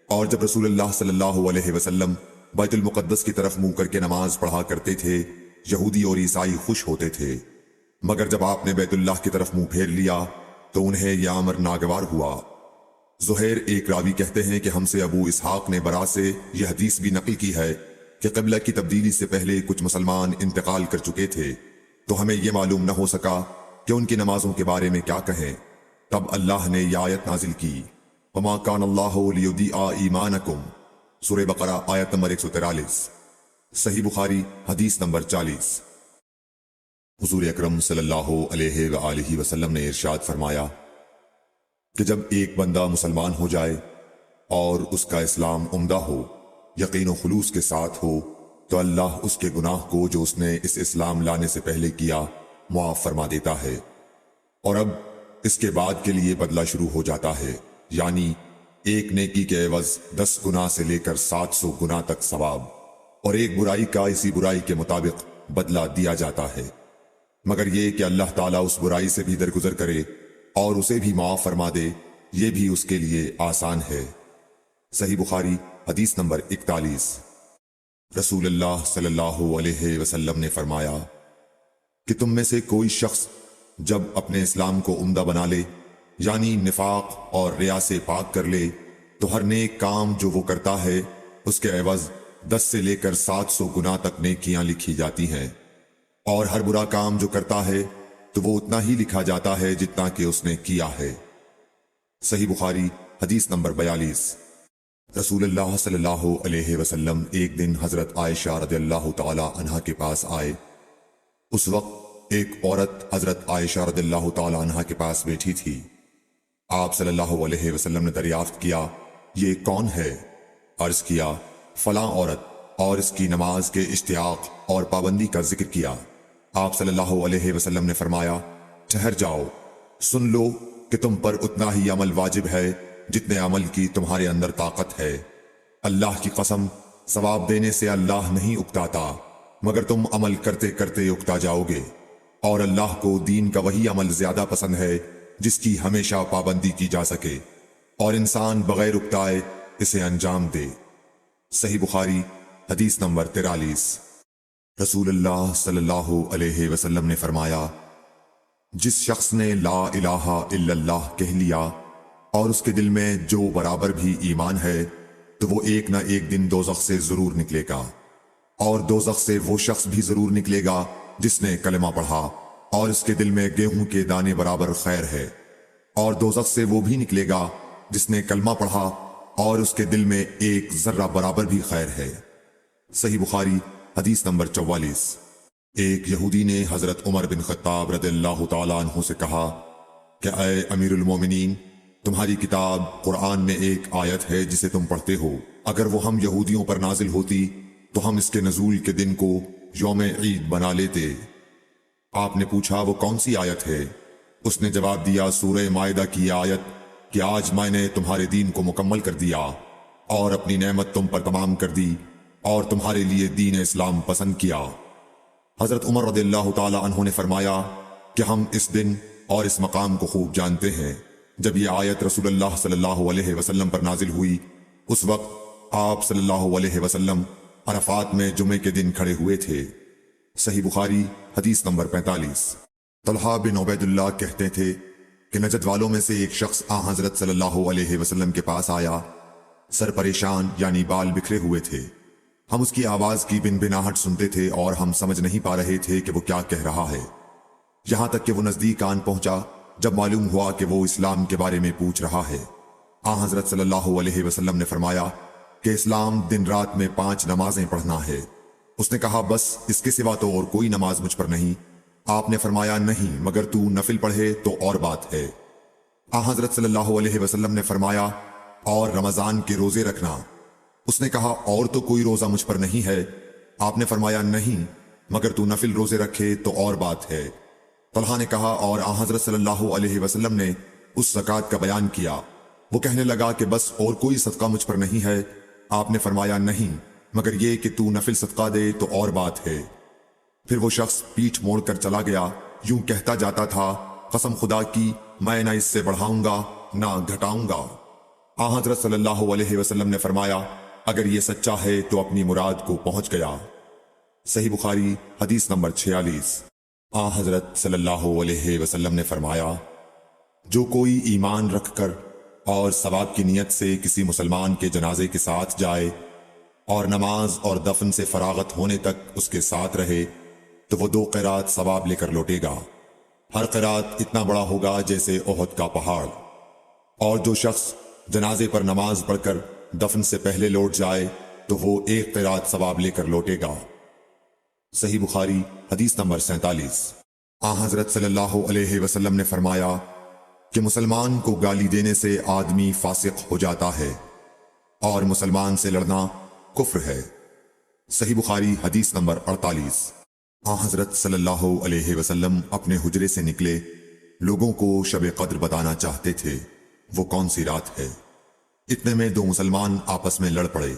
اور جب رسول اللہ صلی اللہ علیہ وسلم بیت المقدس کی طرف منہ کر کے نماز پڑھا کرتے تھے، یہودی اور عیسائی خوش ہوتے تھے، مگر جب آپ نے بیت اللہ کی طرف منہ پھیر لیا تو انہیں یہ امر ناگوار ہوا۔ زہیر ایک راوی کہتے ہیں کہ ہم سے ابو اسحاق نے برا سے یہ حدیث بھی نقل کی ہے کہ قبلہ کی تبدیلی سے پہلے کچھ مسلمان انتقال کر چکے تھے، تو ہمیں یہ معلوم نہ ہو سکا کہ ان کی نمازوں کے بارے میں کیا کہیں۔ تب اللہ نے یہ آیت نازل کی، وما کان اللہ لیضیع ایمانکم، سورہ بقرہ آیت نمبر 143۔ صحیح بخاری حدیث نمبر 40۔ حضور اکرم صلی اللہ علیہ وآلہ وسلم نے ارشاد فرمایا کہ جب ایک بندہ مسلمان ہو جائے اور اس کا اسلام عمدہ ہو، یقین و خلوص کے ساتھ ہو، تو اللہ اس کے گناہ کو جو اس نے اس اسلام لانے سے پہلے کیا معاف فرما دیتا ہے، اور اب اس کے بعد کے لیے بدلہ شروع ہو جاتا ہے، یعنی ایک نیکی کے عوض 10 گناہ سے لے کر 700 گناہ تک ثواب، اور ایک برائی کا اسی برائی کے مطابق بدلہ دیا جاتا ہے، مگر یہ کہ اللہ تعالیٰ اس برائی سے بھی درگزر کرے اور اسے بھی معاف فرما دے، یہ بھی اس کے لیے آسان ہے۔ صحیح بخاری حدیث نمبر 41۔ رسول اللہ صلی اللہ علیہ وسلم نے فرمایا کہ تم میں سے کوئی شخص جب اپنے اسلام کو عمدہ بنا لے، یعنی نفاق اور ریا سے پاک کر لے، تو ہر نیک کام جو وہ کرتا ہے اس کے عوض 10 سے لے کر 700 گناہ تک نیکیاں لکھی جاتی ہیں، اور ہر برا کام جو کرتا ہے تو وہ اتنا ہی لکھا جاتا ہے جتنا کہ اس نے کیا ہے۔ صحیح بخاری حدیث نمبر 42۔ رسول اللہ صلی اللہ علیہ وسلم ایک دن حضرت عائشہ رضی اللہ تعالی عنہا کے پاس آئے۔ اس وقت ایک عورت حضرت عائشہ رضی اللہ تعالی عنہا کے پاس بیٹھی تھی۔ آپ صلی اللہ علیہ وسلم نے دریافت کیا، یہ کون ہے؟ عرض کیا، فلاں عورت، اور اس کی نماز کے اشتیاق اور پابندی کا ذکر کیا۔ آپ صلی اللہ علیہ وسلم نے فرمایا، ٹھہر جاؤ، سن لو کہ تم پر اتنا ہی عمل واجب ہے جتنے عمل کی تمہارے اندر طاقت ہے۔ اللہ کی قسم، ثواب دینے سے اللہ نہیں اکتاتا، مگر تم عمل کرتے کرتے اکتا جاؤ گے، اور اللہ کو دین کا وہی عمل زیادہ پسند ہے جس کی ہمیشہ پابندی کی جا سکے، اور انسان بغیر اکتائے اسے انجام دے۔ صحیح بخاری حدیث نمبر 43۔ رسول اللہ صلی اللہ علیہ وسلم نے فرمایا، جس شخص نے لا الہ الا اللہ کہہ لیا اور اس کے دل میں جو برابر بھی ایمان ہے، تو وہ ایک نہ ایک دن دوزخ سے ضرور نکلے گا، اور دوزخ سے وہ شخص بھی ضرور نکلے گا جس نے کلمہ پڑھا اور اس کے دل میں گیہوں کے دانے برابر خیر ہے، اور دوزخ سے وہ بھی نکلے گا جس نے کلمہ پڑھا اور اس کے دل میں ایک ذرہ برابر بھی خیر ہے۔ صحیح بخاری حدیث نمبر 44۔ ایک یہودی نے حضرت عمر بن خطاب رضی اللہ تعالیٰ عنہ سے کہا کہ اے امیر المومنین، تمہاری کتاب قرآن میں ایک آیت ہے جسے تم پڑھتے ہو، اگر وہ ہم یہودیوں پر نازل ہوتی تو ہم اس کے نزول کے دن کو یوم عید بنا لیتے۔ آپ نے پوچھا وہ کون سی آیت ہے؟ اس نے جواب دیا، سورہ مائدہ کی آیت کہ آج میں نے تمہارے دین کو مکمل کر دیا اور اپنی نعمت تم پر تمام کر دی اور تمہارے لیے دین اسلام پسند کیا۔ حضرت عمر رضی اللہ تعالی عنہ نے فرمایا کہ ہم اس دن اور اس مقام کو خوب جانتے ہیں۔ جب یہ آیت رسول اللہ صلی اللہ علیہ وسلم پر نازل ہوئی، اس وقت آپ صلی اللہ علیہ وسلم عرفات میں جمعے کے دن کھڑے ہوئے تھے۔ صحیح بخاری حدیث نمبر 45۔ طلحہ بن عبید اللہ کہتے تھے کہ نجد والوں میں سے ایک شخص حضرت صلی اللہ علیہ وسلم کے پاس آیا، سر پریشان یعنی بال بکھرے ہوئے تھے۔ ہم اس کی آواز کی بن بناہٹ سنتے تھے اور ہم سمجھ نہیں پا رہے تھے کہ وہ کیا کہہ رہا ہے، یہاں تک کہ وہ نزدیک آن پہنچا جب معلوم ہوا کہ وہ اسلام کے بارے میں پوچھ رہا ہے۔ حضرت صلی اللہ علیہ وسلم نے فرمایا کہ اسلام دن رات میں 5 نمازیں پڑھنا ہے۔ اس نے کہا بس اس کے سوا تو اور کوئی نماز مجھ پر نہیں۔ آپ نے فرمایا نہیں، مگر تو نفل پڑھے تو اور بات ہے۔ حضرت صلی اللہ علیہ وسلم نے فرمایا اور رمضان کے روزے رکھنا۔ اس نے کہا اور تو کوئی روزہ مجھ پر نہیں ہے۔ آپ نے فرمایا نہیں، مگر تو نفل روزے رکھے تو اور بات ہے۔ طلحہ نے کہا اور حضرت صلی اللہ علیہ وسلم نے اس زکوٰۃ کا بیان کیا۔ وہ کہنے لگا کہ بس اور کوئی صدقہ مجھ پر نہیں ہے۔ آپ نے فرمایا نہیں، مگر یہ کہ تو نفل صدقہ دے تو اور بات ہے۔ پھر وہ شخص پیٹھ موڑ کر چلا گیا، یوں کہتا جاتا تھا، قسم خدا کی میں نہ اس سے بڑھاؤں گا نہ گھٹاؤں گا۔ حضرت صلی اللہ علیہ وسلم نے فرمایا اگر یہ سچا ہے تو اپنی مراد کو پہنچ گیا۔ صحیح بخاری حدیث نمبر 46۔ حضرت صلی اللہ علیہ وسلم نے فرمایا جو کوئی ایمان رکھ کر اور ثواب کی نیت سے کسی مسلمان کے جنازے کے ساتھ جائے اور نماز اور دفن سے فراغت ہونے تک اس کے ساتھ رہے تو وہ 2 قرات ثواب لے کر لوٹے گا۔ ہر قرات اتنا بڑا ہوگا جیسے احد کا پہاڑ۔ اور جو شخص جنازے پر نماز پڑھ کر دفن سے پہلے لوٹ جائے تو وہ 1 قرات ثواب لے کر لوٹے گا۔ صحیح بخاری حدیث نمبر 47۔ حضرت صلی اللہ علیہ وسلم نے فرمایا کہ مسلمان کو گالی دینے سے آدمی فاسق ہو جاتا ہے اور مسلمان سے لڑنا کفر ہے۔ صحیح بخاری حدیث نمبر 48۔ حضرت صلی اللہ علیہ وسلم اپنے حجرے سے نکلے، لوگوں کو شب قدر بتانا چاہتے تھے وہ کون سی رات ہے۔ اتنے میں 2 مسلمان آپس میں لڑ پڑے۔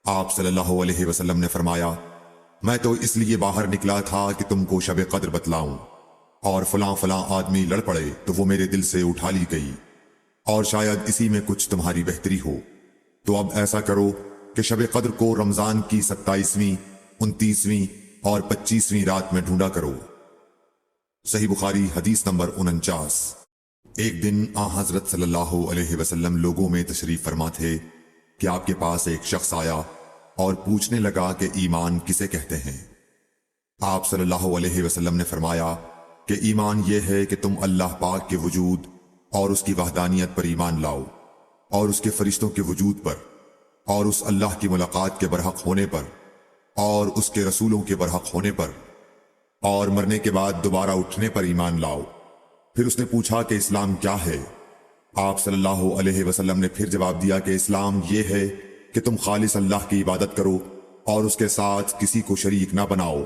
آپ صلی اللہ علیہ وسلم نے فرمایا میں تو اس لیے باہر نکلا تھا کہ تم کو شب قدر بتلاؤں، اور فلاں فلاں آدمی لڑ پڑے تو وہ میرے دل سے اٹھا لی گئی، اور شاید اسی میں کچھ تمہاری بہتری ہو، تو اب ایسا کرو کہ شب قدر کو رمضان کی 27ویں، 29ویں اور 25ویں رات میں ڈھونڈا کرو۔ صحیح بخاری حدیث نمبر 49۔ ایک دن حضرت صلی اللہ علیہ وسلم لوگوں میں تشریف فرما تھے کہ آپ کے پاس ایک شخص آیا اور پوچھنے لگا کہ ایمان کسے کہتے ہیں۔ آپ صلی اللہ علیہ وسلم نے فرمایا کہ ایمان یہ ہے کہ تم اللہ پاک کے وجود اور اس کی وحدانیت پر ایمان لاؤ، اور اس کے فرشتوں کے وجود پر، اور اس اللہ کی ملاقات کے برحق ہونے پر، اور اس کے رسولوں کے برحق ہونے پر، اور مرنے کے بعد دوبارہ اٹھنے پر ایمان لاؤ۔ پھر اس نے پوچھا کہ اسلام کیا ہے؟ آپ صلی اللہ علیہ وسلم نے پھر جواب دیا کہ اسلام یہ ہے کہ تم خالص اللہ کی عبادت کرو اور اس کے ساتھ کسی کو شریک نہ بناؤ،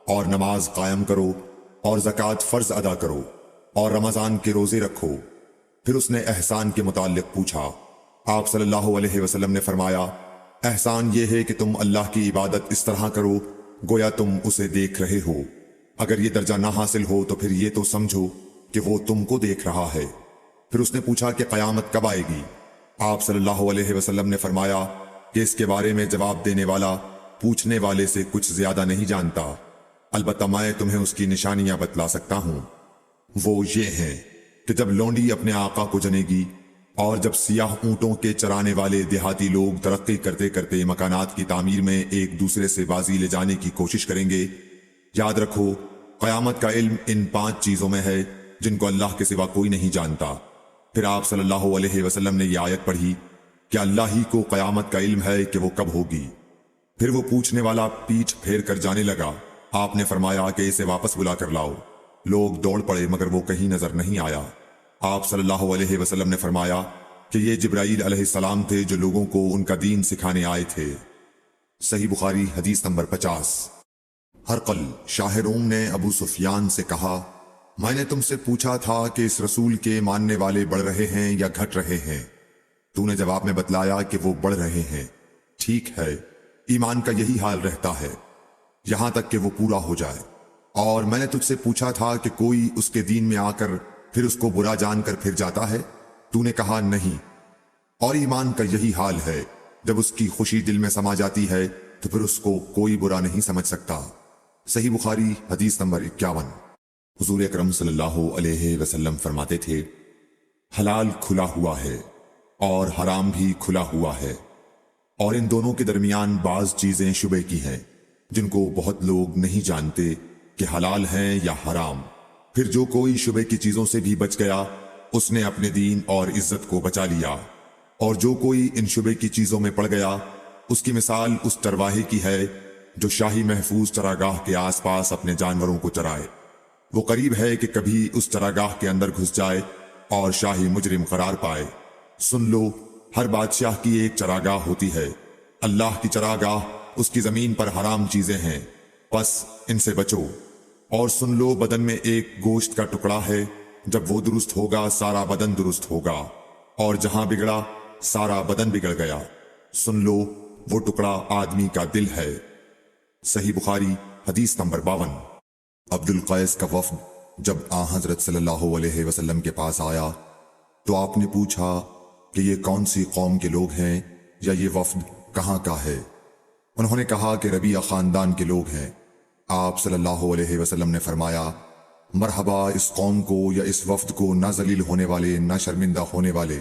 اور نماز قائم کرو، اور زکوٰۃ فرض ادا کرو، اور رمضان کے روزے رکھو۔ پھر اس نے احسان کے متعلق پوچھا۔ آپ صلی اللہ علیہ وسلم نے فرمایا احسان یہ ہے کہ تم اللہ کی عبادت اس طرح کرو گویا تم اسے دیکھ رہے ہو۔ اگر یہ درجہ نہ حاصل ہو تو پھر یہ تو سمجھو کہ وہ تم کو دیکھ رہا ہے۔ پھر اس نے پوچھا کہ قیامت کب آئے گی؟ آپ صلی اللہ علیہ وسلم نے فرمایا کہ اس کے بارے میں جواب دینے والا پوچھنے والے سے کچھ زیادہ نہیں جانتا، البتہ میں تمہیں اس کی نشانیاں بتلا سکتا ہوں۔ وہ یہ ہیں کہ جب لونڈی اپنے آقا کو جنے گی، اور جب سیاہ اونٹوں کے چرانے والے دیہاتی لوگ ترقی کرتے کرتے مکانات کی تعمیر میں ایک دوسرے سے بازی لے جانے کی کوشش کریں گے، یاد رکھو قیامت کا علم ان 5 چیزوں میں ہے جن کو اللہ کے سوا کوئی نہیں جانتا۔ پھر آپ صلی اللہ علیہ وسلم نے یہ آیت پڑھی کہ اللہ ہی کو قیامت کا علم ہے کہ وہ کب ہوگی۔ پھر وہ پوچھنے والا پیٹھ پھیر کر جانے لگا۔ آپ نے فرمایا کہ اسے واپس بلا کر لاؤ۔ لوگ دوڑ پڑے مگر وہ کہیں نظر نہیں آیا۔ آپ صلی اللہ علیہ وسلم نے فرمایا کہ یہ جبرائیل علیہ السلام تھے جو لوگوں کو ان کا دین سکھانے آئے تھے۔ صحیح بخاری حدیث نمبر 50۔ ہرقل شاہ روم نے ابو سفیان سے کہا میں نے تم سے پوچھا تھا کہ اس رسول کے ماننے والے بڑھ رہے ہیں یا گھٹ رہے ہیں؟ تو نے جواب میں بتلایا کہ وہ بڑھ رہے ہیں۔ ٹھیک ہے، ایمان کا یہی حال رہتا ہے یہاں تک کہ وہ پورا ہو جائے۔ اور میں نے تجھ سے پوچھا تھا کہ کوئی اس کے دین میں آ کر پھر اس کو برا جان کر پھر جاتا ہے؟ تو نے کہا نہیں۔ اور ایمان کا یہی حال ہے، جب اس کی خوشی دل میں سما جاتی ہے تو پھر اس کو کوئی برا نہیں سمجھ سکتا۔ صحیح بخاری حدیث نمبر 51۔ حضور اکرم صلی اللہ علیہ وسلم فرماتے تھے حلال کھلا ہوا ہے اور حرام بھی کھلا ہوا ہے، اور ان دونوں کے درمیان بعض چیزیں شبہ کی ہیں جن کو بہت لوگ نہیں جانتے کہ حلال ہیں یا حرام۔ پھر جو کوئی شبہ کی چیزوں سے بھی بچ گیا اس نے اپنے دین اور عزت کو بچا لیا، اور جو کوئی ان شبہ کی چیزوں میں پڑ گیا اس کی مثال اس چرواہے کی ہے جو شاہی محفوظ چراگاہ کے آس پاس اپنے جانوروں کو چرائے۔ وہ قریب ہے کہ کبھی اس چراگاہ کے اندر گھس جائے اور شاہی مجرم قرار پائے۔ سن لو، ہر بادشاہ کی ایک چراگاہ ہوتی ہے، اللہ کی چراگاہ اس کی زمین پر حرام چیزیں ہیں، پس ان سے بچو۔ اور سن لو، بدن میں ایک گوشت کا ٹکڑا ہے، جب وہ درست ہوگا سارا بدن درست ہوگا، اور جہاں بگڑا سارا بدن بگڑ گیا۔ سن لو، وہ ٹکڑا آدمی کا دل ہے۔ صحیح بخاری حدیث نمبر 52۔ عبد القیس کا وفد جب حضرت صلی اللہ علیہ وسلم کے پاس آیا تو آپ نے پوچھا کہ یہ کون سی قوم کے لوگ ہیں یا یہ وفد کہاں کا ہے؟ انہوں نے کہا کہ ربیعہ خاندان کے لوگ ہیں۔ آپ صلی اللہ علیہ وسلم نے فرمایا مرحبا اس قوم کو یا اس وفد کو، نہ ذلیل ہونے والے نہ شرمندہ ہونے والے،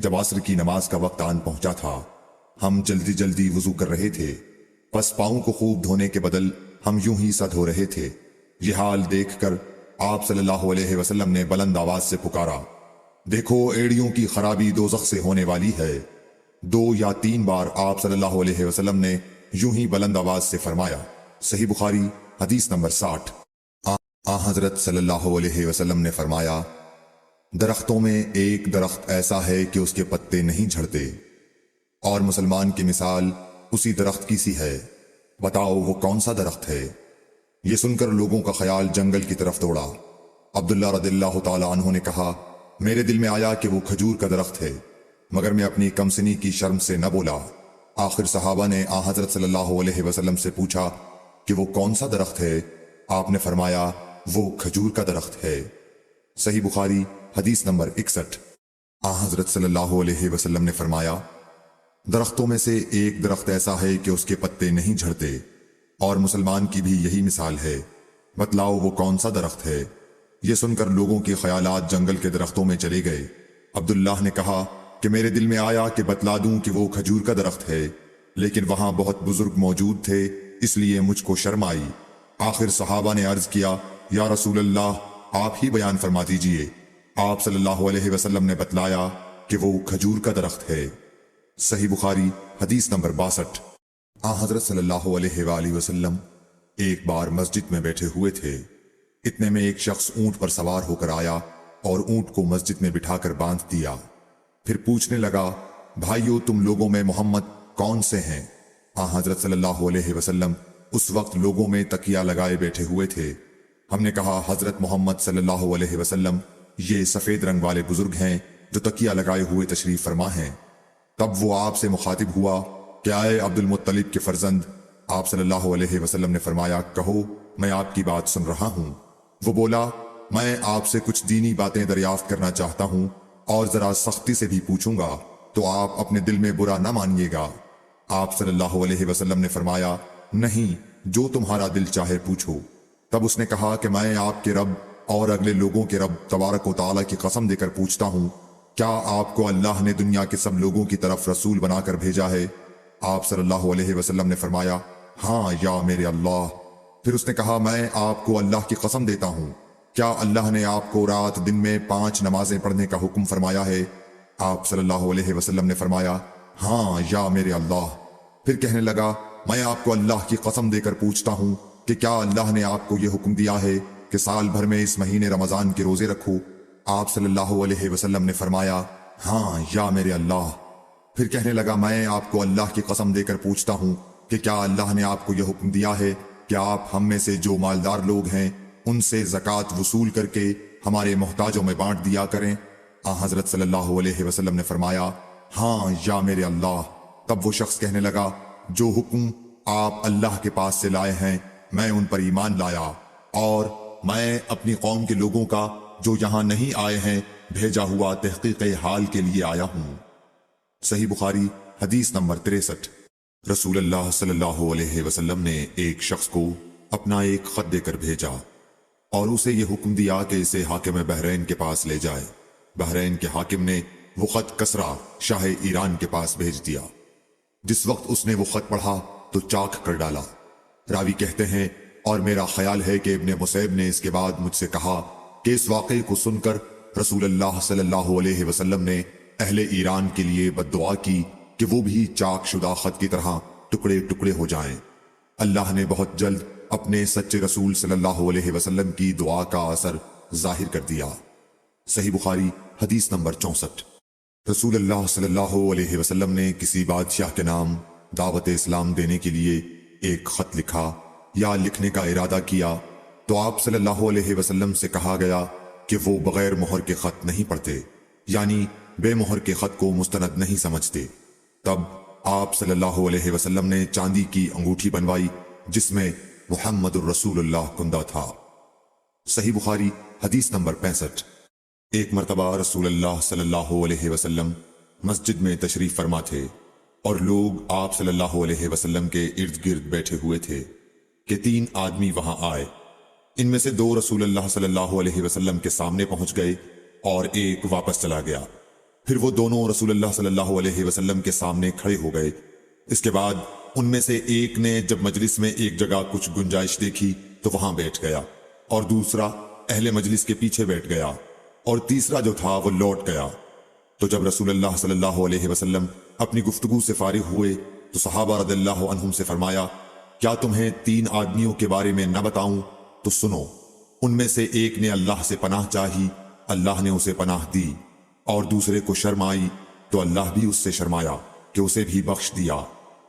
جب عصر کی نماز کا وقت آن پہنچا تھا، ہم جلدی جلدی وضو کر رہے تھے، پس پاؤں کو خوب دھونے کے بدل ہم یوں ہی سا دھو رہے تھے۔ یہ حال دیکھ کر آپ صلی اللہ علیہ وسلم نے بلند آواز سے پکارا، دیکھو ایڑیوں کی خرابی دوزخ سے ہونے والی ہے۔ 2 یا 3 بار آپ صلی اللہ علیہ وسلم نے یوں ہی بلند آواز سے فرمایا۔ صحیح بخاری حدیث نمبر 60۔ حضرت صلی اللہ علیہ وسلم نے فرمایا، درختوں میں ایک درخت ایسا ہے کہ اس کے پتے نہیں جھڑتے، اور مسلمان کی مثال اسی درخت کی سی ہے، بتاؤ وہ کون سا درخت ہے؟ یہ سن کر لوگوں کا خیال جنگل کی طرف دوڑا۔ عبداللہ رضی اللہ تعالی عنہ نے کہا، میرے دل میں آیا کہ وہ کھجور کا درخت ہے، مگر میں اپنی کمسنی کی شرم سے نہ بولا۔ آخر صحابہ نے حضرت صلی اللہ علیہ وسلم سے پوچھا کہ وہ کون سا درخت ہے؟ آپ نے فرمایا، وہ کھجور کا درخت ہے۔ صحیح بخاری حدیث نمبر 61۔ حضرت صلی اللہ علیہ وسلم نے فرمایا، درختوں میں سے ایک درخت ایسا ہے کہ اس کے پتے نہیں جھڑتے، اور مسلمان کی بھی یہی مثال ہے، بتلاؤ وہ کون سا درخت ہے؟ یہ سن کر لوگوں کے خیالات جنگل کے درختوں میں چلے گئے۔ عبداللہ نے کہا کہ میرے دل میں آیا کہ بتلا دوں کہ وہ کھجور کا درخت ہے، لیکن وہاں بہت بزرگ موجود تھے، اس لیے مجھ کو شرم آئی۔ آخر صحابہ نے عرض کیا، یا رسول اللہ، آپ ہی بیان فرما دیجئے۔ آپ صلی اللہ علیہ وسلم نے بتلایا کہ وہ کھجور کا درخت ہے۔ صحیح بخاری حدیث نمبر 62۔ حضرت صلی اللہ علیہ وآلہ وسلم ایک بار مسجد میں بیٹھے ہوئے تھے، اتنے میں ایک شخص اونٹ پر سوار ہو کر آیا اور اونٹ کو مسجد میں بٹھا کر باندھ دیا، پھر پوچھنے لگا، بھائیو تم لوگوں میں محمد کون سے ہیں؟ حضرت صلی اللہ علیہ وسلم اس وقت لوگوں میں تکیہ لگائے بیٹھے ہوئے تھے۔ ہم نے کہا، حضرت محمد صلی اللہ علیہ وسلم یہ سفید رنگ والے بزرگ ہیں جو تکیہ لگائے ہوئے تشریف فرما ہیں۔ تب وہ آپ سے مخاطب ہوا، کیا اے عبد المطلب کے فرزند؟ آپ صلی اللہ علیہ وسلم نے فرمایا، کہو، میں آپ کی بات سن رہا ہوں۔ وہ بولا، میں آپ سے کچھ دینی باتیں دریافت کرنا چاہتا ہوں، اور ذرا سختی سے بھی پوچھوں گا تو آپ اپنے دل میں برا نہ مانیے گا۔ آپ صلی اللہ علیہ وسلم نے فرمایا، نہیں، جو تمہارا دل چاہے پوچھو۔ تب اس نے کہا کہ میں آپ کے رب اور اگلے لوگوں کے رب تبارک و تعالیٰ کی قسم دے کر پوچھتا ہوں، کیا آپ کو اللہ نے دنیا کے سب لوگوں کی طرف رسول بنا کر بھیجا ہے؟ آپ صلی اللہ علیہ وسلم نے فرمایا، ہاں یا میرے اللہ۔ پھر اس نے کہا، میں آپ کو اللہ کی قسم دیتا ہوں، کیا اللہ نے آپ کو رات دن میں 5 نمازیں پڑھنے کا حکم فرمایا ہے؟ آپ صلی اللہ علیہ وسلم نے فرمایا، ہاں یا میرے اللہ۔ پھر کہنے لگا، میں آپ کو اللہ کی قسم دے کر پوچھتا ہوں کہ کیا اللہ نے آپ کو یہ حکم دیا ہے کہ سال بھر میں اس مہینے رمضان کے روزے رکھو؟ آپ صلی اللہ علیہ وسلم نے فرمایا، ہاں یا میرے اللہ۔ پھر کہنے لگا، میں آپ کو اللہ کی قسم دے کر پوچھتا ہوں کہ کیا اللہ نے آپ کو یہ حکم دیا ہے کہ آپ ہم میں سے جو مالدار لوگ ہیں ان سے زکوٰۃ وصول کر کے ہمارے محتاجوں میں بانٹ دیا کریں؟ حضرت صلی اللہ علیہ وسلم نے فرمایا، ہاں یا میرے اللہ۔ تب وہ شخص کہنے لگا، جو حکم آپ اللہ کے پاس سے لائے ہیں میں ان پر ایمان لایا، اور میں اپنی قوم کے لوگوں کا جو یہاں نہیں آئے ہیں بھیجا ہوا تحقیق حال کے لیے آیا ہوں۔ صحیح بخاری حدیث نمبر 63۔ رسول اللہ صلی اللہ علیہ وسلم نے ایک شخص کو اپنا ایک خط دے کر بھیجا اور اسے یہ حکم دیا کہ اسے حاکم بحرین کے پاس لے جائے۔ بحرین کے حاکم نے وہ خط کسرا شاہ ایران کے پاس بھیج دیا۔ جس وقت اس نے وہ خط پڑھا تو چاک کر ڈالا۔ راوی کہتے ہیں، اور میرا خیال ہے کہ ابن مسیب نے اس کے بعد مجھ سے کہا کہ اس واقعے کو سن کر رسول اللہ صلی اللہ علیہ وسلم نے اہل ایران کے لیے بد دعا کی کہ وہ بھی چاک شدہ خط کی طرح ٹکڑے ٹکڑے ہو جائیں۔ اللہ نے بہت جلد اپنے سچے رسول صلی اللہ علیہ وسلم کی دعا کا اثر ظاہر کر دیا۔ صحیح بخاری حدیث نمبر 64۔ رسول اللہ صلی اللہ علیہ وسلم نے کسی بادشاہ کے نام دعوت اسلام دینے کے لیے ایک خط لکھا یا لکھنے کا ارادہ کیا تو آپ صلی اللہ علیہ وسلم سے کہا گیا کہ وہ بغیر مہر کے خط نہیں پڑھتے، یعنی بے مہر کے خط کو مستند نہیں سمجھتے۔ تب آپ صلی اللہ علیہ وسلم نے چاندی کی انگوٹھی بنوائی جس میں محمد الرسول اللہ کندہ تھا۔ صحیح بخاری حدیث نمبر 65۔ ایک مرتبہ رسول اللہ صلی اللہ علیہ وسلم مسجد میں تشریف فرما تھے اور لوگ آپ صلی اللہ علیہ وسلم کے ارد گرد بیٹھے ہوئے تھے کہ 3 آدمی وہاں آئے۔ ان میں سے 2 رسول اللہ صلی اللہ علیہ وسلم کے سامنے پہنچ گئے اور ایک واپس چلا گیا۔ پھر وہ دونوں رسول اللہ صلی اللہ علیہ وسلم کے سامنے کھڑے ہو گئے۔ اس کے بعد ان میں سے ایک نے جب مجلس میں ایک جگہ کچھ گنجائش دیکھی تو وہاں بیٹھ گیا، اور دوسرا اہل مجلس کے پیچھے بیٹھ گیا، اور تیسرا جو تھا وہ لوٹ گیا۔ تو جب رسول اللہ صلی اللہ علیہ وسلم اپنی گفتگو سے فارغ ہوئے تو صحابہ رضی اللہ عنہم سے فرمایا، کیا تمہیں 3 آدمیوں کے بارے میں نہ بتاؤں؟ تو سنو۔ ان میں سے ایک نے اللہ سے پناہ چاہی، اللہ نے اسے پناہ دی، اور دوسرے کو شرم آئی تو اللہ بھی اس سے شرمایا کہ اسے بھی بخش دیا،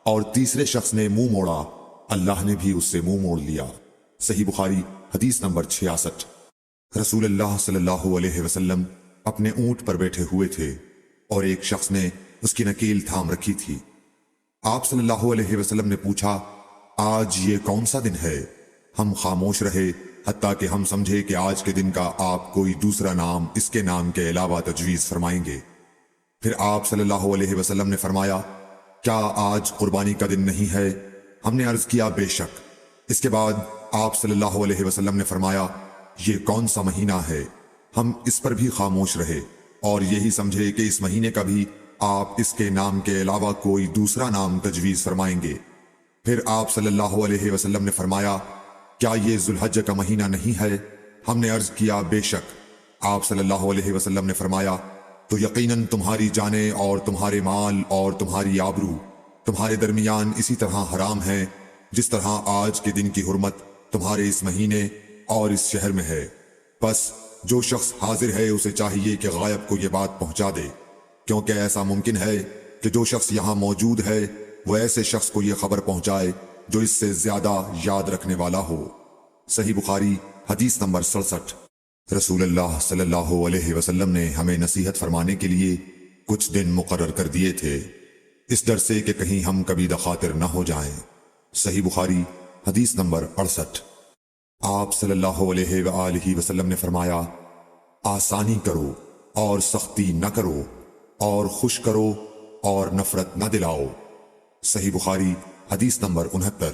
اور تیسرے شخص نے منہ موڑا، اللہ نے بھی اس سے منہ موڑ لیا۔ صحیح بخاری حدیث نمبر 66۔ رسول اللہ صلی اللہ علیہ وسلم اپنے اونٹ پر بیٹھے ہوئے تھے اور ایک شخص نے اس کی نکیل تھام رکھی تھی۔ آپ صلی اللہ علیہ وسلم نے پوچھا، آج یہ کون سا دن ہے؟ ہم خاموش رہے حتیٰ کہ ہم سمجھے کہ آج کے دن کا آپ کوئی دوسرا نام اس کے نام کے علاوہ تجویز فرمائیں گے۔ پھر آپ صلی اللہ علیہ وسلم نے فرمایا، کیا آج قربانی کا دن نہیں ہے؟ ہم نے عرض کیا، بے شک۔ اس کے بعد آپ صلی اللہ علیہ وسلم نے فرمایا، یہ کون سا مہینہ ہے؟ ہم اس پر بھی خاموش رہے اور یہی سمجھے کہ اس مہینے کا بھی آپ اس کے نام کے علاوہ کوئی دوسرا نام تجویز فرمائیں گے۔ پھر آپ صلی اللہ علیہ وسلم نے فرمایا، کیا یہ ذوالحجہ کا مہینہ نہیں ہے؟ ہم نے عرض کیا، بے شک۔ آپ صلی اللہ علیہ وسلم نے فرمایا، تو یقیناً تمہاری جانیں اور تمہارے مال اور تمہاری آبرو تمہارے درمیان اسی طرح حرام ہے جس طرح آج کے دن کی حرمت تمہارے اس مہینے اور اس شہر میں ہے۔ پس جو شخص حاضر ہے اسے چاہیے کہ غائب کو یہ بات پہنچا دے، کیونکہ ایسا ممکن ہے کہ جو شخص یہاں موجود ہے وہ ایسے شخص کو یہ خبر پہنچائے جو اس سے زیادہ یاد رکھنے والا ہو۔ صحیح بخاری حدیث نمبر 67۔ رسول اللہ صلی اللہ علیہ وسلم نے ہمیں نصیحت فرمانے کے لیے کچھ دن مقرر کر دیے تھے، اس ڈر سے کہ کہیں ہم کبھی دخاطر نہ ہو جائیں۔ صحیح بخاری حدیث نمبر 68۔ آپ صلی اللہ علیہ وآلہ وسلم نے فرمایا، آسانی کرو اور سختی نہ کرو، اور خوش کرو اور نفرت نہ دلاؤ۔ صحیح بخاری حدیث نمبر 69۔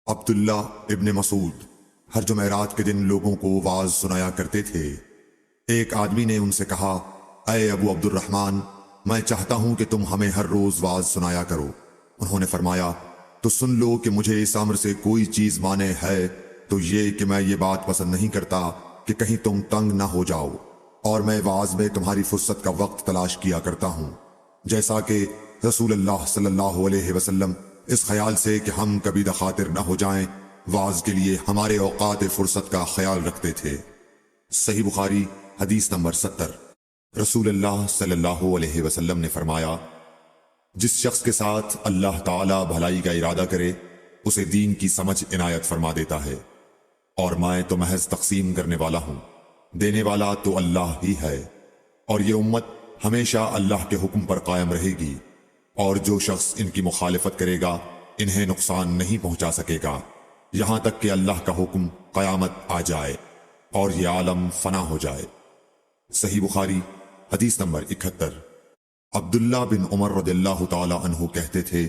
عبداللہ ابن مسعود ہر جمعرات کے دن لوگوں کو واعظ سنایا کرتے تھے۔ ایک آدمی نے ان سے کہا، اے ابو عبد الرحمن، میں چاہتا ہوں کہ تم ہمیں ہر روز واعظ سنایا کرو۔ انہوں نے فرمایا، تو سن لو کہ مجھے اس امر سے کوئی چیز مانے ہے تو یہ کہ میں یہ بات پسند نہیں کرتا کہ کہیں تم تنگ نہ ہو جاؤ، اور میں واعظ میں تمہاری فرصت کا وقت تلاش کیا کرتا ہوں، جیسا کہ رسول اللہ صلی اللہ علیہ وسلم اس خیال سے کہ ہم کبھی دخاطر نہ ہو جائیں واعظ کے لیے ہمارے اوقات فرصت کا خیال رکھتے تھے۔ صحیح بخاری حدیث نمبر 70۔ رسول اللہ صلی اللہ علیہ وسلم نے فرمایا، جس شخص کے ساتھ اللہ تعالی بھلائی کا ارادہ کرے اسے دین کی سمجھ عنایت فرما دیتا ہے، اور میں تو محض تقسیم کرنے والا ہوں، دینے والا تو اللہ ہی ہے، اور یہ امت ہمیشہ اللہ کے حکم پر قائم رہے گی، اور جو شخص ان کی مخالفت کرے گا انہیں نقصان نہیں پہنچا سکے گا یہاں تک کہ اللہ کا حکم قیامت آ جائے اور یہ عالم فنا ہو جائے۔ صحیح بخاری حدیث نمبر 71۔ عبداللہ بن عمر رضی اللہ تعالی عنہ کہتے تھے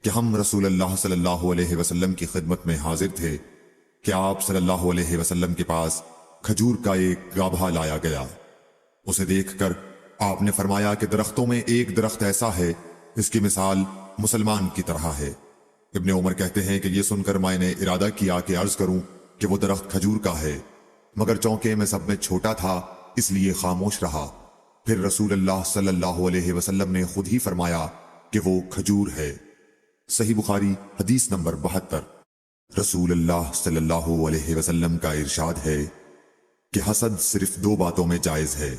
کہ ہم رسول اللہ صلی اللہ علیہ وسلم کی خدمت میں حاضر تھے کہ آپ صلی اللہ علیہ وسلم کے پاس کھجور کا ایک گابھا لایا گیا۔ اسے دیکھ کر آپ نے فرمایا کہ درختوں میں ایک درخت ایسا ہے اس کی مثال مسلمان کی طرح ہے۔ ابن عمر کہتے ہیں کہ یہ سن کر میں نے ارادہ کیا کہ عرض کروں کہ وہ درخت کھجور کا ہے، مگر چونکہ میں سب میں چھوٹا تھا اس لیے خاموش رہا۔ پھر رسول اللہ صلی اللہ علیہ وسلم نے خود ہی فرمایا کہ وہ کھجور ہے۔ صحیح بخاری حدیث نمبر 72۔ رسول اللہ صلی اللہ علیہ وسلم کا ارشاد ہے کہ حسد صرف 2 باتوں میں جائز ہے،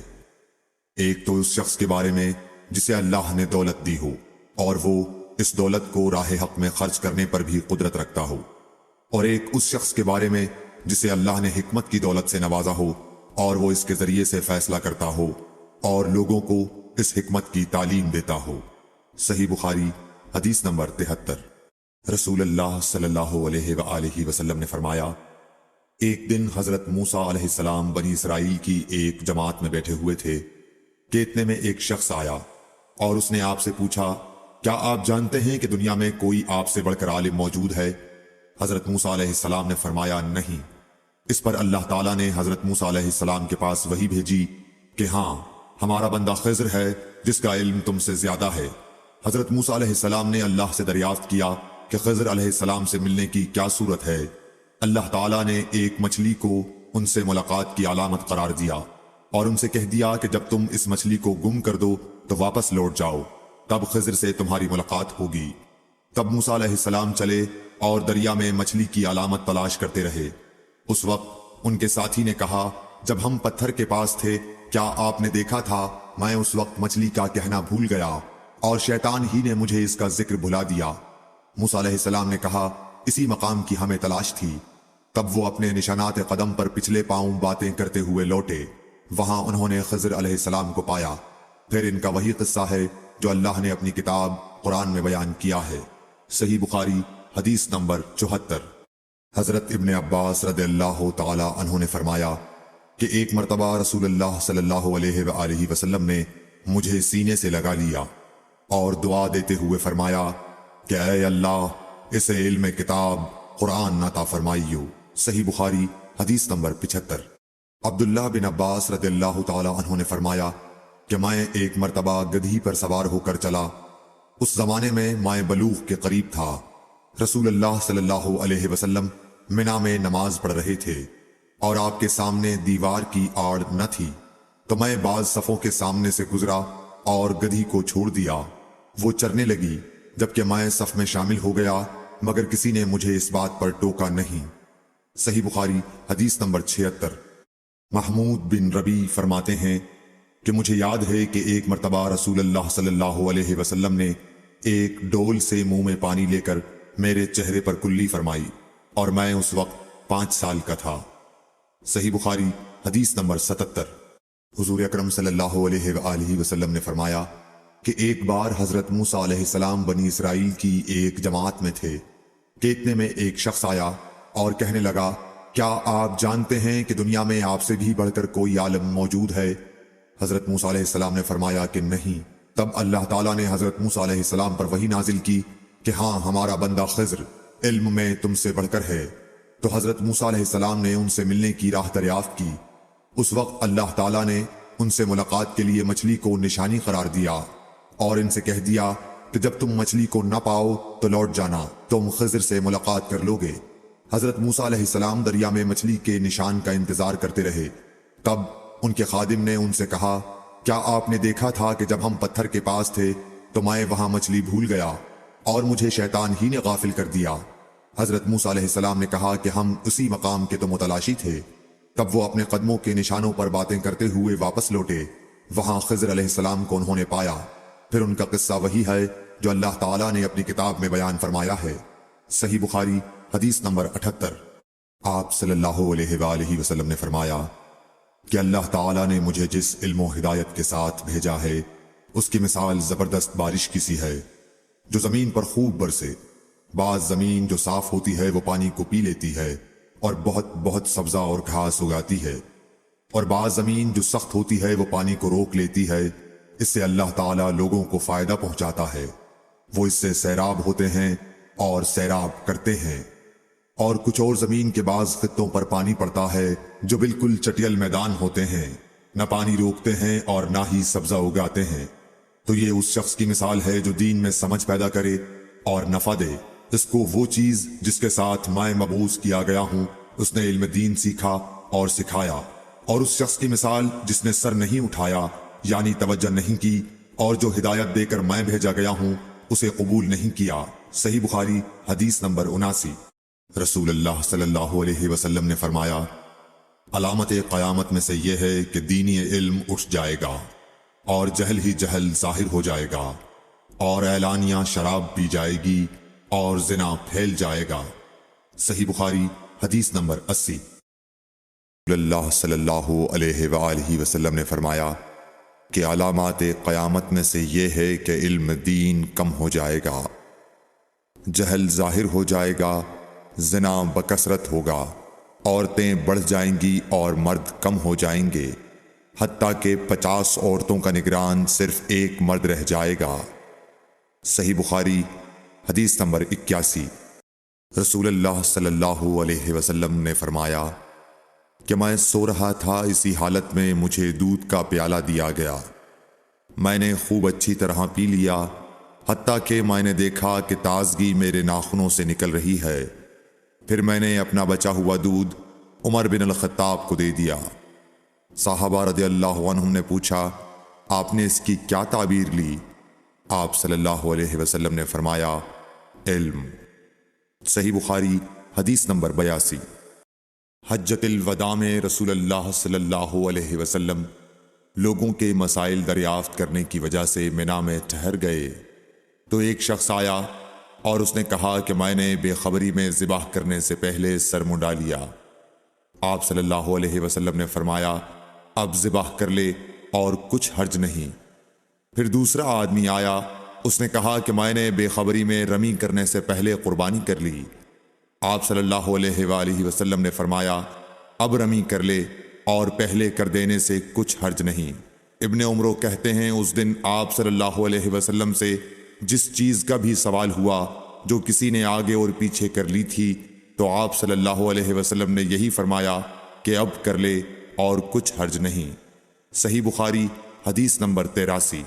ایک تو اس شخص کے بارے میں جسے اللہ نے دولت دی ہو اور وہ اس دولت کو راہ حق میں خرچ کرنے پر بھی قدرت رکھتا ہو، اور ایک اس شخص کے بارے میں جسے اللہ نے حکمت کی دولت سے نوازا ہو اور وہ اس کے ذریعے سے فیصلہ کرتا ہو اور لوگوں کو اس حکمت کی تعلیم دیتا ہو۔ صحیح بخاری حدیث نمبر 73۔ رسول اللہ صلی اللہ علیہ وآلہ وسلم نے فرمایا، ایک دن حضرت موسیٰ علیہ السلام بنی اسرائیل کی ایک جماعت میں بیٹھے ہوئے تھے کہ اتنے میں ایک شخص آیا اور اس نے آپ سے پوچھا، کیا آپ جانتے ہیں کہ دنیا میں کوئی آپ سے بڑھ کر عالم موجود ہے؟ حضرت موسیٰ علیہ السلام نے فرمایا، نہیں۔ اس پر اللہ تعالیٰ نے حضرت موسیٰ علیہ السلام کے پاس وحی بھیجی کہ ہاں، ہمارا بندہ خضر ہے جس کا علم تم سے زیادہ ہے۔ حضرت موسیٰ علیہ السلام نے اللہ سے دریافت کیا کہ خضر علیہ السلام سے ملنے کی کیا صورت ہے؟ اللہ تعالیٰ نے ایک مچھلی کو ان سے ملاقات کی علامت قرار دیا اور ان سے کہہ دیا کہ جب تم اس مچھلی کو گم کر دو تو واپس لوٹ جاؤ، تب خضر سے تمہاری ملاقات ہوگی۔ تب موسیٰ علیہ السلام چلے اور دریا میں مچھلی کی علامت تلاش کرتے رہے۔ اس وقت ان کے ساتھی نے کہا، جب ہم پتھر کے پاس تھے کیا آپ نے دیکھا تھا؟ میں اس وقت مچھلی کا کہنا بھول گیا اور شیطان ہی نے مجھے اس کا ذکر بھلا دیا۔ موسیٰ علیہ السلام نے کہا، اسی مقام کی ہمیں تلاش تھی۔ تب وہ اپنے نشانات قدم پر پچھلے پاؤں باتیں کرتے ہوئے لوٹے۔ وہاں انہوں نے خضر علیہ السلام کو پایا۔ پھر ان کا وہی قصہ ہے جو اللہ نے اپنی کتاب قرآن میں بیان کیا ہے۔ صحیح بخاری حدیث نمبر 74۔ حضرت ابن عباس رضی اللہ تعالی عنہ نے فرمایا کہ ایک مرتبہ رسول اللہ صلی اللہ علیہ وآلہ وسلم نے مجھے سینے سے لگا لیا اور دعا دیتے ہوئے فرمایا کہ اے اللہ اسے علم کتاب قرآن عطا فرمائیو۔ صحیح بخاری حدیث نمبر 75۔ عبداللہ بن عباس رضی اللہ تعالی عنہ نے فرمایا کہ میں ایک مرتبہ گدھی پر سوار ہو کر چلا۔ اس زمانے میں میں بلوغ کے قریب تھا۔ رسول اللہ صلی اللہ علیہ وسلم منا میں نماز پڑھ رہے تھے اور آپ کے سامنے دیوار کی آڑ نہ تھی، تو میں بعض صفوں کے سامنے سے گزرا اور گدھی کو چھوڑ دیا۔ وہ چرنے لگی، جبکہ میں صف میں شامل ہو گیا، مگر کسی نے مجھے اس بات پر ٹوکا نہیں۔ صحیح بخاری حدیث نمبر 76۔ محمود بن ربی فرماتے ہیں کہ مجھے یاد ہے کہ ایک مرتبہ رسول اللہ صلی اللہ علیہ وسلم نے ایک ڈول سے منہ میں پانی لے کر میرے چہرے پر کلی فرمائی اور میں اس وقت 5 سال کا تھا۔ صحیح بخاری حدیث نمبر 77۔ حضور اکرم صلی اللہ علیہ وآلہ وسلم نے فرمایا کہ ایک بار حضرت موسیٰ علیہ السلام بنی اسرائیل کی ایک جماعت میں تھے کہ اتنے میں ایک شخص آیا اور کہنے لگا، کیا آپ جانتے ہیں کہ دنیا میں آپ سے بھی بڑھ کر کوئی عالم موجود ہے؟ حضرت موسیٰ علیہ السلام نے فرمایا کہ نہیں۔ تب اللہ تعالیٰ نے حضرت موسیٰ علیہ السلام پر وحی نازل کی کہ ہاں، ہمارا بندہ خضر علم میں تم سے بڑھ کر ہے۔ تو حضرت موسیٰ علیہ السلام نے ان سے ملنے کی راہ دریافت کی۔ اس وقت اللہ تعالیٰ نے ان سے ملاقات کے لیے مچھلی کو نشانی قرار دیا اور ان سے کہہ دیا کہ جب تم مچھلی کو نہ پاؤ تو لوٹ جانا، تم خضر سے ملاقات کر لوگے۔ حضرت موسیٰ علیہ السلام دریا میں مچھلی کے نشان کا انتظار کرتے رہے۔ تب ان کے خادم نے ان سے کہا، کیا آپ نے دیکھا تھا کہ جب ہم پتھر کے پاس تھے تو میں وہاں مچھلی بھول گیا اور مجھے شیطان ہی نے غافل کر دیا؟ حضرت موسیٰ علیہ السلام نے کہا کہ ہم اسی مقام کے تو متلاشی تھے۔ تب وہ اپنے قدموں کے نشانوں پر باتیں کرتے ہوئے واپس لوٹے۔ وہاں خضر علیہ السلام کو انہوں نے پایا۔ پھر ان کا قصہ وہی ہے جو اللہ تعالیٰ نے اپنی کتاب میں بیان فرمایا ہے۔ صحیح بخاری حدیث نمبر 78۔ آپ صلی اللہ علیہ وآلہ وسلم نے فرمایا کہ اللہ تعالیٰ نے مجھے جس علم و ہدایت کے ساتھ بھیجا ہے اس کی مثال زبردست بارش کی سی ہے جو زمین پر خوب برسے۔ بعض زمین جو صاف ہوتی ہے وہ پانی کو پی لیتی ہے اور بہت بہت سبزہ اور گھاس اگاتی ہے، اور بعض زمین جو سخت ہوتی ہے وہ پانی کو روک لیتی ہے۔ اس سے اللہ تعالیٰ لوگوں کو فائدہ پہنچاتا ہے، وہ اس سے سیراب ہوتے ہیں اور سیراب کرتے ہیں۔ اور کچھ اور زمین کے بعض خطوں پر پانی پڑتا ہے جو بالکل چٹیل میدان ہوتے ہیں، نہ پانی روکتے ہیں اور نہ ہی سبزہ اگاتے ہیں۔ تو یہ اس شخص کی مثال ہے جو دین میں سمجھ پیدا کرے اور نفع دے۔ اس کو وہ چیز جس کے ساتھ میں مبعوث کیا گیا ہوں اس نے علم دین سیکھا اور سکھایا، اور اس شخص کی مثال جس نے سر نہیں اٹھایا یعنی توجہ نہیں کی اور جو ہدایت دے کر میں بھیجا گیا ہوں اسے قبول نہیں کیا۔ صحیح بخاری حدیث نمبر 79۔ رسول اللہ صلی اللہ علیہ وسلم نے فرمایا، علامت قیامت میں سے یہ ہے کہ دینی علم اٹھ جائے گا اور جہل ہی جہل ظاہر ہو جائے گا، اور اعلانیہ شراب پی جائے گی اور زنا پھیل جائے گا۔ صحیح بخاری حدیث نمبر 80۔ اللہ صلی اللہ علیہ وآلہ وسلم نے فرمایا کہ علامات قیامت میں سے یہ ہے کہ علم دین کم ہو جائے گا، جہل ظاہر ہو جائے گا، زنا بکثرت ہوگا، عورتیں بڑھ جائیں گی اور مرد کم ہو جائیں گے، حتیٰ کہ 50 عورتوں کا نگران صرف ایک مرد رہ جائے گا۔ صحیح بخاری حدیث نمبر 81۔ رسول اللہ صلی اللہ علیہ وسلم نے فرمایا کہ میں سو رہا تھا، اسی حالت میں مجھے دودھ کا پیالہ دیا گیا، میں نے خوب اچھی طرح پی لیا، حتیٰ کہ میں نے دیکھا کہ تازگی میرے ناخنوں سے نکل رہی ہے۔ پھر میں نے اپنا بچا ہوا دودھ عمر بن الخطاب کو دے دیا۔ صحابہ رضی اللہ عنہم نے پوچھا، آپ نے اس کی کیا تعبیر لی؟ آپ صلی اللہ علیہ وسلم نے فرمایا، علم۔ صحیح بخاری حدیث نمبر 82۔ حجۃ الوداع میں رسول اللہ صلی اللہ علیہ وسلم لوگوں کے مسائل دریافت کرنے کی وجہ سے منا میں ٹھہر گئے تو ایک شخص آیا اور اس نے کہا کہ میں نے بے خبری میں ذبح کرنے سے پہلے سر منڈا لیا۔ آپ صلی اللہ علیہ وسلم نے فرمایا، اب ذبح کر لے اور کچھ حرج نہیں۔ پھر دوسرا آدمی آیا، اس نے کہا کہ میں نے بے خبری میں رمی کرنے سے پہلے قربانی کر لی۔ آپ صلی اللہ علیہ وآلہ وسلم نے فرمایا، اب رمی کر لے اور پہلے کر دینے سے کچھ حرج نہیں۔ ابن عمرو کہتے ہیں، اس دن آپ صلی اللہ علیہ وسلم سے جس چیز کا بھی سوال ہوا جو کسی نے آگے اور پیچھے کر لی تھی تو آپ صلی اللہ علیہ وسلم نے یہی فرمایا کہ اب کر لے اور کچھ حرج نہیں۔ صحیح بخاری حدیث نمبر 83۔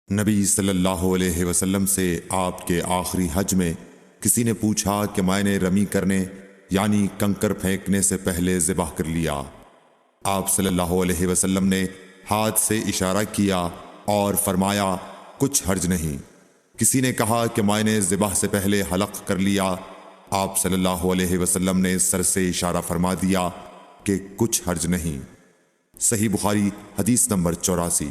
نبی صلی اللہ علیہ وسلم سے آپ کے آخری حج میں کسی نے پوچھا کہ میں نے رمی کرنے یعنی کنکر پھینکنے سے پہلے ذبح کر لیا۔ آپ صلی اللہ علیہ وسلم نے ہاتھ سے اشارہ کیا اور فرمایا، کچھ حرج نہیں۔ کسی نے کہا کہ میں نے ذبح سے پہلے حلق کر لیا۔ آپ صلی اللہ علیہ وسلم نے سر سے اشارہ فرما دیا کہ کچھ حرج نہیں۔ صحیح بخاری حدیث نمبر 84۔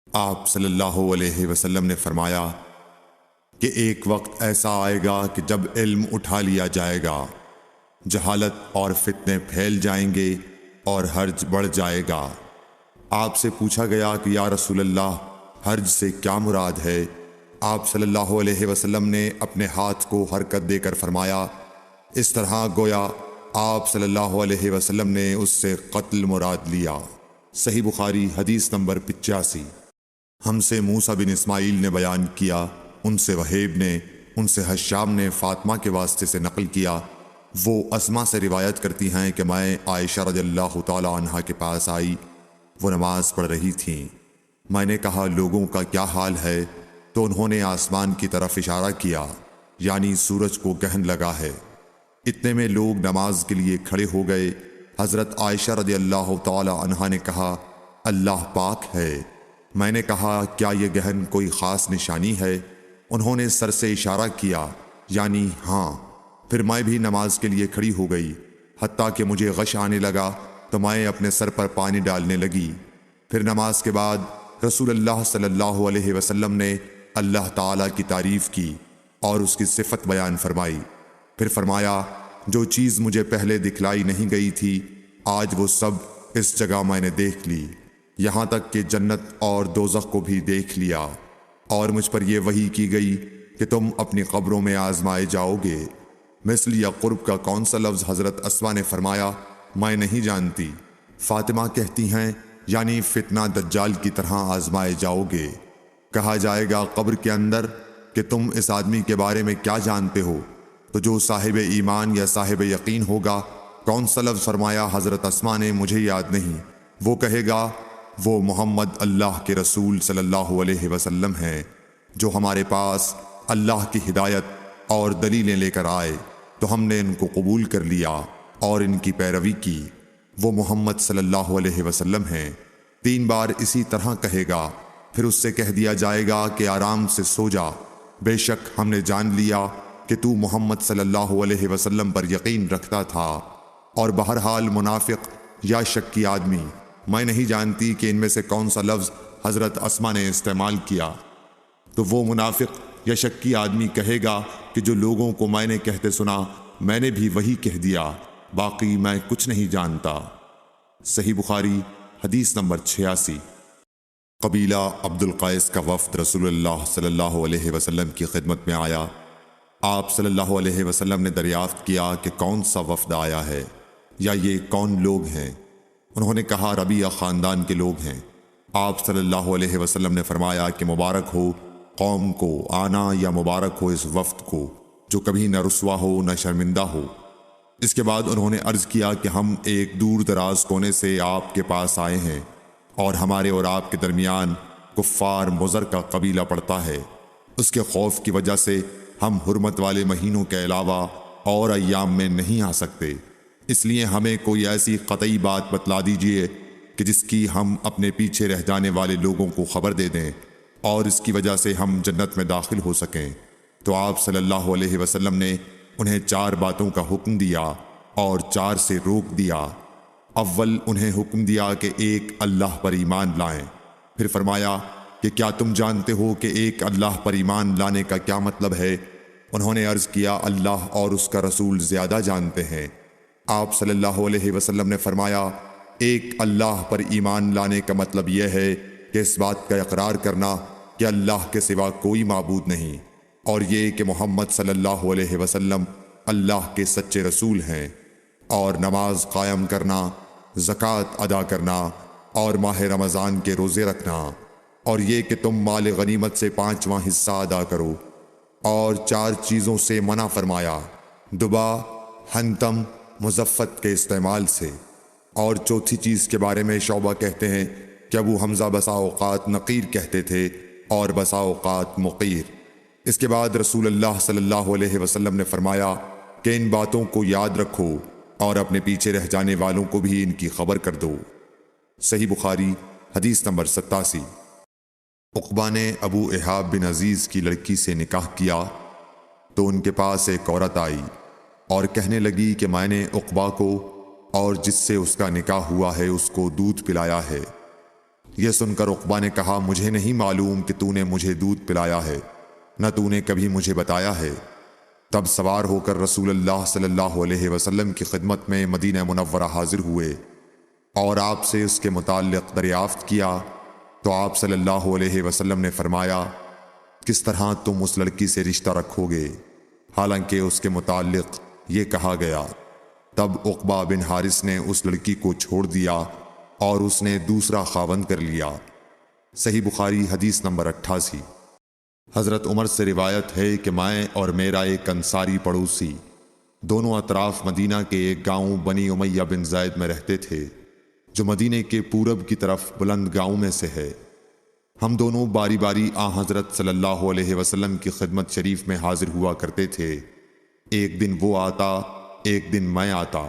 آپ صلی اللہ علیہ وسلم نے فرمایا کہ ایک وقت ایسا آئے گا کہ جب علم اٹھا لیا جائے گا، جہالت اور فتنے پھیل جائیں گے اور حرج بڑھ جائے گا۔ آپ سے پوچھا گیا کہ یا رسول اللہ، حرج سے کیا مراد ہے؟ آپ صلی اللہ علیہ وسلم نے اپنے ہاتھ کو حرکت دے کر فرمایا، اس طرح گویا آپ صلی اللہ علیہ وسلم نے اس سے قتل مراد لیا۔ صحیح بخاری حدیث نمبر 85۔ ہم سے موسیٰ بن اسماعیل نے بیان کیا، ان سے وہیب نے، ان سے حشام نے فاطمہ کے واسطے سے نقل کیا، وہ اسما سے روایت کرتی ہیں کہ میں عائشہ رضی اللہ تعالی عنہا کے پاس آئی، وہ نماز پڑھ رہی تھیں۔ میں نے کہا لوگوں کا کیا حال ہے؟ تو انہوں نے آسمان کی طرف اشارہ کیا، یعنی سورج کو گہن لگا ہے۔ اتنے میں لوگ نماز کے لیے کھڑے ہو گئے۔ حضرت عائشہ رضی اللہ تعالی عنہا نے کہا، اللہ پاک ہے۔ میں نے کہا کیا یہ گہن کوئی خاص نشانی ہے؟ انہوں نے سر سے اشارہ کیا، یعنی ہاں۔ پھر میں بھی نماز کے لیے کھڑی ہو گئی، حتیٰ کہ مجھے غش آنے لگا تو میں اپنے سر پر پانی ڈالنے لگی۔ پھر نماز کے بعد رسول اللہ صلی اللہ علیہ وسلم نے اللہ تعالیٰ کی تعریف کی اور اس کی صفت بیان فرمائی۔ پھر فرمایا، جو چیز مجھے پہلے دکھلائی نہیں گئی تھی آج وہ سب اس جگہ میں نے دیکھ لی، یہاں تک کہ جنت اور دوزخ کو بھی دیکھ لیا، اور مجھ پر یہ وحی کی گئی کہ تم اپنی قبروں میں آزمائے جاؤ گے۔ مثل یا قرب کا کون سا لفظ؟ حضرت اسما نے فرمایا، میں نہیں جانتی۔ فاطمہ کہتی ہیں، یعنی فتنہ دجال کی طرح آزمائے جاؤ گے۔ کہا جائے گا قبر کے اندر کہ تم اس آدمی کے بارے میں کیا جانتے ہو؟ تو جو صاحب ایمان یا صاحب یقین ہوگا۔ کون سا لفظ فرمایا؟ حضرت اسما نے، مجھے یاد نہیں۔ وہ کہے گا، وہ محمد اللہ کے رسول صلی اللہ علیہ وسلم ہیں جو ہمارے پاس اللہ کی ہدایت اور دلیلیں لے کر آئے تو ہم نے ان کو قبول کر لیا اور ان کی پیروی کی۔ وہ محمد صلی اللہ علیہ وسلم ہیں۔ 3 بار اسی طرح کہے گا، پھر اس سے کہہ دیا جائے گا کہ آرام سے سو جا، بے شک ہم نے جان لیا کہ تو محمد صلی اللہ علیہ وسلم پر یقین رکھتا تھا۔ اور بہرحال منافق یا شکی آدمی، میں نہیں جانتی کہ ان میں سے کون سا لفظ حضرت اسما نے استعمال کیا۔ تو وہ منافق یا شکی آدمی کہے گا کہ جو لوگوں کو میں نے کہتے سنا میں نے بھی وہی کہہ دیا، باقی میں کچھ نہیں جانتا۔ صحیح بخاری حدیث نمبر 86۔ قبیلہ عبد القیس کا وفد رسول اللہ صلی اللہ علیہ وسلم کی خدمت میں آیا۔ آپ صلی اللہ علیہ وسلم نے دریافت کیا کہ کون سا وفد آیا ہے یا یہ کون لوگ ہیں؟ انہوں نے کہا ربیعہ خاندان کے لوگ ہیں۔ آپ صلی اللہ علیہ وسلم نے فرمایا کہ مبارک ہو قوم کو آنا، یا مبارک ہو اس وفد کو جو کبھی نہ رسوا ہو نہ شرمندہ ہو۔ اس کے بعد انہوں نے عرض کیا کہ ہم ایک دور دراز کونے سے آپ کے پاس آئے ہیں اور ہمارے اور آپ کے درمیان کفار مضر کا قبیلہ پڑتا ہے، اس کے خوف کی وجہ سے ہم حرمت والے مہینوں کے علاوہ اور ایام میں نہیں آ سکتے، اس لیے ہمیں کوئی ایسی قطعی بات بتلا دیجئے کہ جس کی ہم اپنے پیچھے رہ جانے والے لوگوں کو خبر دے دیں اور اس کی وجہ سے ہم جنت میں داخل ہو سکیں۔ تو آپ صلی اللہ علیہ وسلم نے انہیں 4 باتوں کا حکم دیا اور 4 سے روک دیا۔ اول انہیں حکم دیا کہ ایک اللہ پر ایمان لائیں، پھر فرمایا کہ کیا تم جانتے ہو کہ ایک اللہ پر ایمان لانے کا کیا مطلب ہے؟ انہوں نے عرض کیا اللہ اور اس کا رسول زیادہ جانتے ہیں۔ آپ صلی اللہ علیہ وسلم نے فرمایا ایک اللہ پر ایمان لانے کا مطلب یہ ہے کہ اس بات کا اقرار کرنا کہ اللہ کے سوا کوئی معبود نہیں، اور یہ کہ محمد صلی اللہ علیہ وسلم اللہ کے سچے رسول ہیں، اور نماز قائم کرنا، زکوٰۃ ادا کرنا اور ماہ رمضان کے روزے رکھنا، اور یہ کہ تم مال غنیمت سے 5واں حصہ ادا کرو، اور 4 چیزوں سے منع فرمایا، دبا، حنتم، مزفت کے استعمال سے، اور چوتھی چیز کے بارے میں شعبہ کہتے ہیں کہ ابو حمزہ بسا اوقات نقیر کہتے تھے اور بسا اوقات مقیر۔ اس کے بعد رسول اللہ صلی اللہ علیہ وسلم نے فرمایا کہ ان باتوں کو یاد رکھو اور اپنے پیچھے رہ جانے والوں کو بھی ان کی خبر کر دو۔ صحیح بخاری حدیث نمبر 87۔ عقبہ نے ابو احاب بن عزیز کی لڑکی سے نکاح کیا تو ان کے پاس ایک عورت آئی اور کہنے لگی کہ میں نے عقبہ کو اور جس سے اس کا نکاح ہوا ہے اس کو دودھ پلایا ہے۔ یہ سن کر عقبہ نے کہا مجھے نہیں معلوم کہ تو نے مجھے دودھ پلایا ہے، نہ تو نے کبھی مجھے بتایا ہے۔ تب سوار ہو کر رسول اللہ صلی اللہ علیہ وسلم کی خدمت میں مدینہ منورہ حاضر ہوئے اور آپ سے اس کے متعلق دریافت کیا تو آپ صلی اللہ علیہ وسلم نے فرمایا کس طرح تم اس لڑکی سے رشتہ رکھو گے، حالانکہ اس کے متعلق یہ کہا گیا۔ تب عقبہ بن حارث نے اس لڑکی کو چھوڑ دیا اور اس نے دوسرا خاوند کر لیا۔ صحیح بخاری حدیث نمبر 88۔ حضرت عمر سے روایت ہے کہ میں اور میرا ایک انصاری پڑوسی دونوں اطراف مدینہ کے ایک گاؤں بنی امیہ بن زید میں رہتے تھے، جو مدینے کے پورب کی طرف بلند گاؤں میں سے ہے۔ ہم دونوں باری باری حضرت صلی اللہ علیہ وسلم کی خدمت شریف میں حاضر ہوا کرتے تھے۔ ایک دن وہ آتا، ایک دن میں آتا۔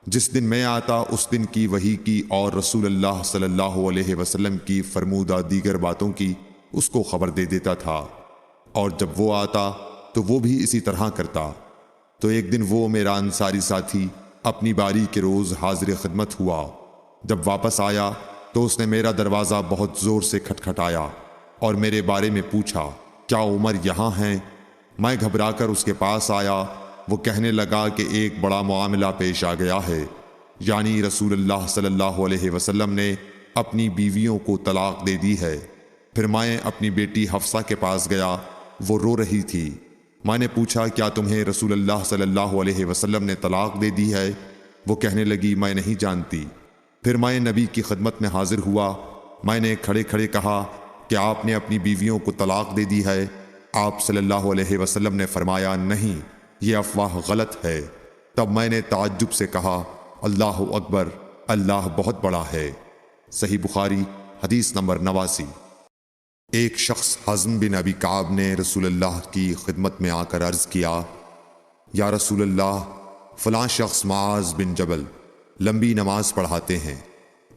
جس دن میں آتا اس دن کی وحی کی اور رسول اللہ صلی اللہ علیہ وسلم کی فرمودہ دیگر باتوں کی اس کو خبر دے دیتا تھا، اور جب وہ آتا تو وہ بھی اسی طرح کرتا۔ تو ایک دن وہ میرا انصاری ساتھی اپنی باری کے روز حاضر خدمت ہوا۔ جب واپس آیا تو اس نے میرا دروازہ بہت زور سے کھٹکھٹایا اور میرے بارے میں پوچھا کیا عمر یہاں ہیں؟ میں گھبرا کر اس کے پاس آیا۔ وہ کہنے لگا کہ ایک بڑا معاملہ پیش آ گیا ہے، یعنی رسول اللہ صلی اللہ علیہ وسلم نے اپنی بیویوں کو طلاق دے دی ہے۔ پھر میں اپنی بیٹی حفصہ کے پاس گیا، وہ رو رہی تھی۔ میں نے پوچھا کیا تمہیں رسول اللہ صلی اللہ علیہ وسلم نے طلاق دے دی ہے؟ وہ کہنے لگی میں نہیں جانتی۔ پھر میں نبی کی خدمت میں حاضر ہوا۔ میں نے کھڑے کھڑے کہا کہ آپ نے اپنی بیویوں کو طلاق دے دی ہے؟ آپ صلی اللہ علیہ وسلم نے فرمایا نہیں، یہ افواہ غلط ہے۔ تب میں نے تعجب سے کہا اللہ اکبر، اللہ بہت بڑا ہے۔ صحیح بخاری حدیث نمبر 89۔ ایک شخص حزم بن ابی کعب نے رسول اللہ کی خدمت میں آ کر عرض کیا یا رسول اللہ، فلاں شخص معاذ بن جبل لمبی نماز پڑھاتے ہیں،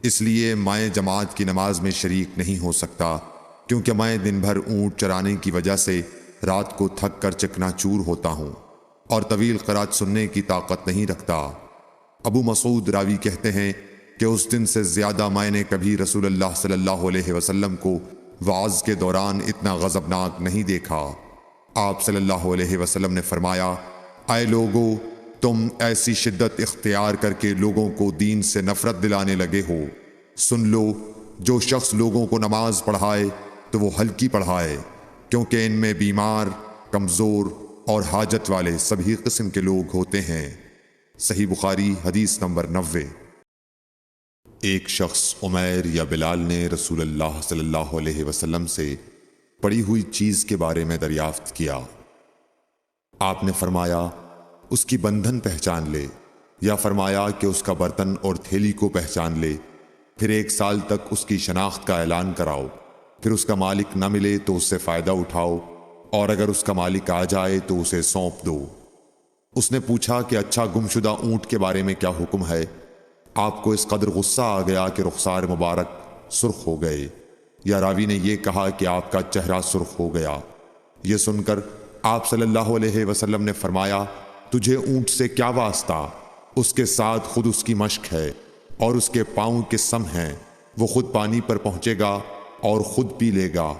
اس لیے میں جماعت کی نماز میں شریک نہیں ہو سکتا، کیونکہ میں دن بھر اونٹ چرانے کی وجہ سے رات کو تھک کر چکنا چور ہوتا ہوں اور طویل قرات سننے کی طاقت نہیں رکھتا۔ ابو مسعود راوی کہتے ہیں کہ اس دن سے زیادہ میں نے کبھی رسول اللہ صلی اللہ علیہ وسلم کو وعظ کے دوران اتنا غضبناک نہیں دیکھا۔ آپ صلی اللہ علیہ وسلم نے فرمایا اے لوگو، تم ایسی شدت اختیار کر کے لوگوں کو دین سے نفرت دلانے لگے ہو۔ سن لو، جو شخص لوگوں کو نماز پڑھائے تو وہ ہلکی پڑھائے، کیونکہ ان میں بیمار، کمزور اور حاجت والے سبھی قسم کے لوگ ہوتے ہیں۔ صحیح بخاری حدیث نمبر 90۔ ایک شخص عمیر یا بلال نے رسول اللہ صلی اللہ علیہ وسلم سے پڑی ہوئی چیز کے بارے میں دریافت کیا۔ آپ نے فرمایا اس کی بندھن پہچان لے، یا فرمایا کہ اس کا برتن اور تھیلی کو پہچان لے، پھر 1 سال تک اس کی شناخت کا اعلان کراؤ۔ پھر اس کا مالک نہ ملے تو اس سے فائدہ اٹھاؤ، اور اگر اس کا مالک آ جائے تو اسے سونپ دو۔ اس نے پوچھا کہ اچھا گمشدہ اونٹ کے بارے میں کیا حکم ہے؟ آپ کو اس قدر غصہ آ گیا کہ رخسار مبارک سرخ ہو گئے، یا راوی نے یہ کہا کہ آپ کا چہرہ سرخ ہو گیا۔ یہ سن کر آپ صلی اللہ علیہ وسلم نے فرمایا، تجھے اونٹ سے کیا واسطہ؟ اس کے ساتھ خود اس کی مشق ہے، اور اس کے پاؤں کے سم ہیں، وہ خود پانی پر پہنچے گا اور خود پی لے گا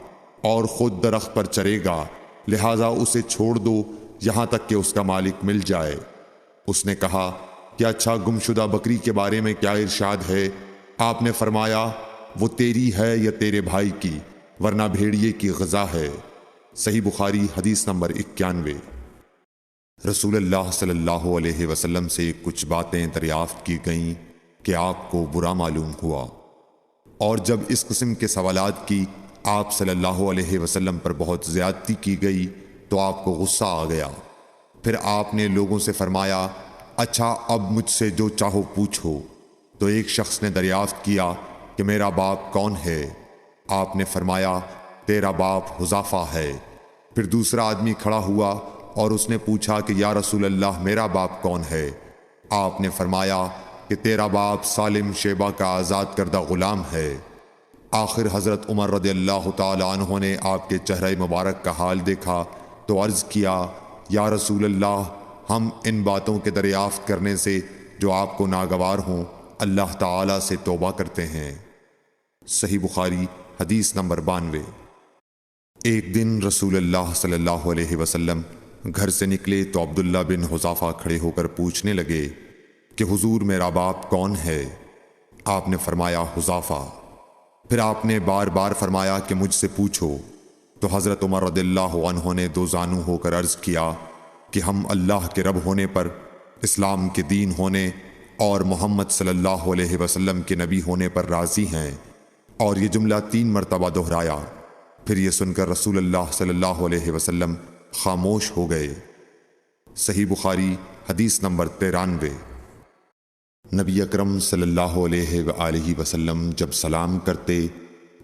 اور خود درخت پر چرے گا، لہذا اسے چھوڑ دو یہاں تک کہ اس کا مالک مل جائے۔ اس نے کہا کہ اچھا گمشدہ بکری کے بارے میں کیا ارشاد ہے؟ آپ نے فرمایا، وہ تیری ہے یا تیرے بھائی کی، ورنہ بھیڑیے کی غذا ہے۔ صحیح بخاری حدیث نمبر 91۔ رسول اللہ صلی اللہ علیہ وسلم سے کچھ باتیں دریافت کی گئیں کہ آپ کو برا معلوم ہوا، اور جب اس قسم کے سوالات کی آپ صلی اللہ علیہ وسلم پر بہت زیادتی کی گئی تو آپ کو غصہ آ گیا۔ پھر آپ نے لوگوں سے فرمایا، اچھا اب مجھ سے جو چاہو پوچھو۔ تو ایک شخص نے دریافت کیا کہ میرا باپ کون ہے؟ آپ نے فرمایا، تیرا باپ حذافہ ہے۔ پھر دوسرا آدمی کھڑا ہوا اور اس نے پوچھا کہ یا رسول اللہ میرا باپ کون ہے؟ آپ نے فرمایا کہ تیرا باپ سالم شیبہ کا آزاد کردہ غلام ہے۔ آخر حضرت عمر رضی اللہ تعالی عنہ نے آپ کے چہرہ مبارک کا حال دیکھا تو عرض کیا، یا رسول اللہ ہم ان باتوں کے دریافت کرنے سے جو آپ کو ناگوار ہوں اللہ تعالی سے توبہ کرتے ہیں۔ صحیح بخاری حدیث نمبر 92۔ ایک دن رسول اللہ صلی اللہ علیہ وسلم گھر سے نکلے تو عبداللہ بن حذافہ کھڑے ہو کر پوچھنے لگے کہ حضور میرا باپ کون ہے؟ آپ نے فرمایا، حذافہ۔ پھر آپ نے بار بار فرمایا کہ مجھ سے پوچھو۔ تو حضرت عمر رضی اللہ عنہ نے دو زانو ہو کر عرض کیا کہ ہم اللہ کے رب ہونے پر، اسلام کے دین ہونے اور محمد صلی اللہ علیہ وسلم کے نبی ہونے پر راضی ہیں، اور یہ جملہ 3 مرتبہ دہرایا۔ پھر یہ سن کر رسول اللہ صلی اللہ علیہ وسلم خاموش ہو گئے۔ صحیح بخاری حدیث نمبر 93۔ نبی اکرم صلی اللہ علیہ وآلہ وسلم جب سلام کرتے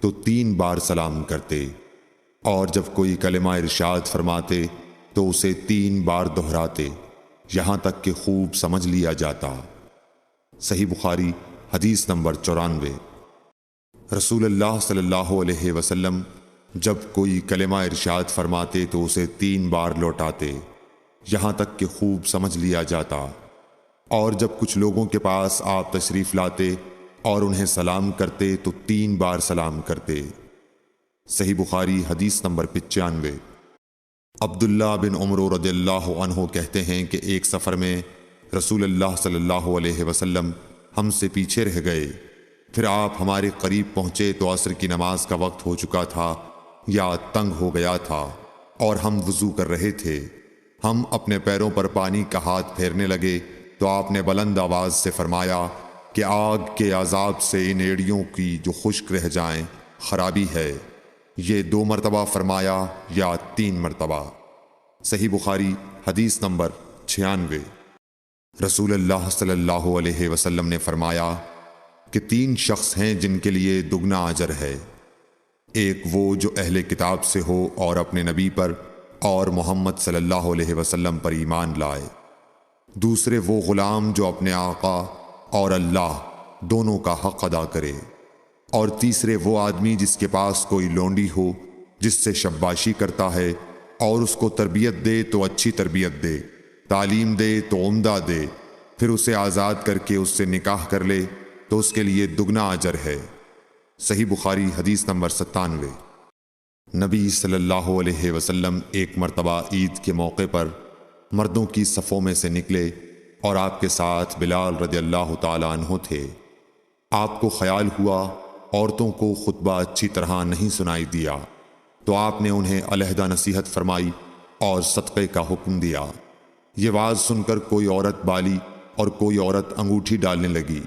تو 3 بار سلام کرتے، اور جب کوئی کلمہ ارشاد فرماتے تو اسے 3 بار دہراتے، یہاں تک کہ خوب سمجھ لیا جاتا۔ صحیح بخاری حدیث نمبر 94۔ رسول اللہ صلی اللہ علیہ وسلم جب کوئی کلمہ ارشاد فرماتے تو اسے 3 بار لوٹاتے، یہاں تک کہ خوب سمجھ لیا جاتا، اور جب کچھ لوگوں کے پاس آپ تشریف لاتے اور انہیں سلام کرتے تو 3 بار سلام کرتے۔ صحیح بخاری حدیث نمبر 95۔ عبداللہ بن عمر رضی اللہ عنہ کہتے ہیں کہ ایک سفر میں رسول اللہ صلی اللہ علیہ وسلم ہم سے پیچھے رہ گئے، پھر آپ ہمارے قریب پہنچے تو عصر کی نماز کا وقت ہو چکا تھا یا تنگ ہو گیا تھا، اور ہم وضو کر رہے تھے۔ ہم اپنے پیروں پر پانی کا ہاتھ پھیرنے لگے تو آپ نے بلند آواز سے فرمایا کہ آگ کے عذاب سے ان ایڑیوں کی جو خشک رہ جائیں خرابی ہے۔ یہ 2 مرتبہ فرمایا یا 3 مرتبہ؟ صحیح بخاری حدیث نمبر 96۔ رسول اللہ صلی اللہ علیہ وسلم نے فرمایا کہ 3 شخص ہیں جن کے لیے دگنا اجر ہے۔ ایک وہ جو اہل کتاب سے ہو اور اپنے نبی پر اور محمد صلی اللہ علیہ وسلم پر ایمان لائے۔ دوسرے وہ غلام جو اپنے آقا اور اللہ دونوں کا حق ادا کرے، اور تیسرے وہ آدمی جس کے پاس کوئی لونڈی ہو جس سے شباشی کرتا ہے، اور اس کو تربیت دے تو اچھی تربیت دے، تعلیم دے تو عمدہ دے، پھر اسے آزاد کر کے اس سے نکاح کر لے تو اس کے لیے دگنا اجر ہے۔ صحیح بخاری حدیث نمبر 97۔ نبی صلی اللہ علیہ وسلم ایک مرتبہ عید کے موقع پر مردوں کی صفوں میں سے نکلے اور آپ کے ساتھ بلال رضی اللہ تعالی عنہ تھے۔ آپ کو خیال ہوا عورتوں کو خطبہ اچھی طرح نہیں سنائی دیا، تو آپ نے انہیں علیحدہ نصیحت فرمائی اور صدقے کا حکم دیا۔ یہ واز سن کر کوئی عورت بالی اور کوئی عورت انگوٹھی ڈالنے لگی،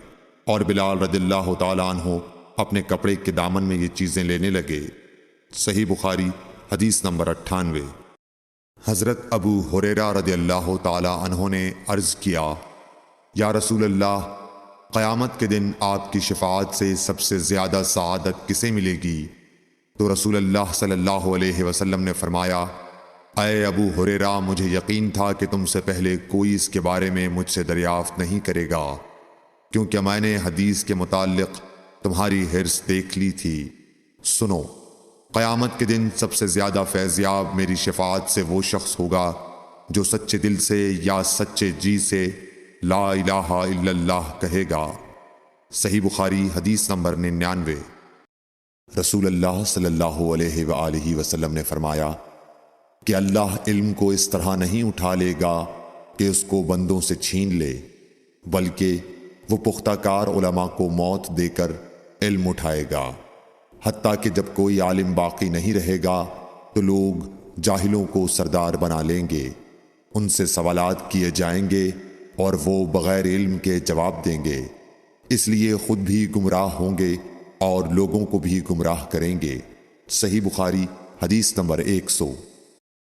اور بلال رضی اللہ تعالی عنہ اپنے کپڑے کے دامن میں یہ چیزیں لینے لگے۔ صحیح بخاری حدیث نمبر 98۔ حضرت ابو ہریرہ رضی اللہ تعالی عنہ نے عرض کیا، یا رسول اللہ، قیامت کے دن آپ کی شفاعت سے سب سے زیادہ سعادت کسے ملے گی؟ تو رسول اللہ صلی اللہ علیہ وسلم نے فرمایا، اے ابو ہریرہ، مجھے یقین تھا کہ تم سے پہلے کوئی اس کے بارے میں مجھ سے دریافت نہیں کرے گا، کیونکہ میں نے حدیث کے متعلق تمہاری حرص دیکھ لی تھی۔ سنو، قیامت کے دن سب سے زیادہ فیضیاب میری شفاعت سے وہ شخص ہوگا جو سچے دل سے یا سچے جی سے لا الہ الا اللہ کہے گا۔ صحیح بخاری حدیث نمبر 99۔ رسول اللہ صلی اللہ علیہ وآلہ وسلم نے فرمایا کہ اللہ علم کو اس طرح نہیں اٹھا لے گا کہ اس کو بندوں سے چھین لے، بلکہ وہ پختہ کار علماء کو موت دے کر علم اٹھائے گا، حتیٰ کہ جب کوئی عالم باقی نہیں رہے گا تو لوگ جاہلوں کو سردار بنا لیں گے، ان سے سوالات کیے جائیں گے اور وہ بغیر علم کے جواب دیں گے، اس لیے خود بھی گمراہ ہوں گے اور لوگوں کو بھی گمراہ کریں گے۔ صحیح بخاری حدیث نمبر 100۔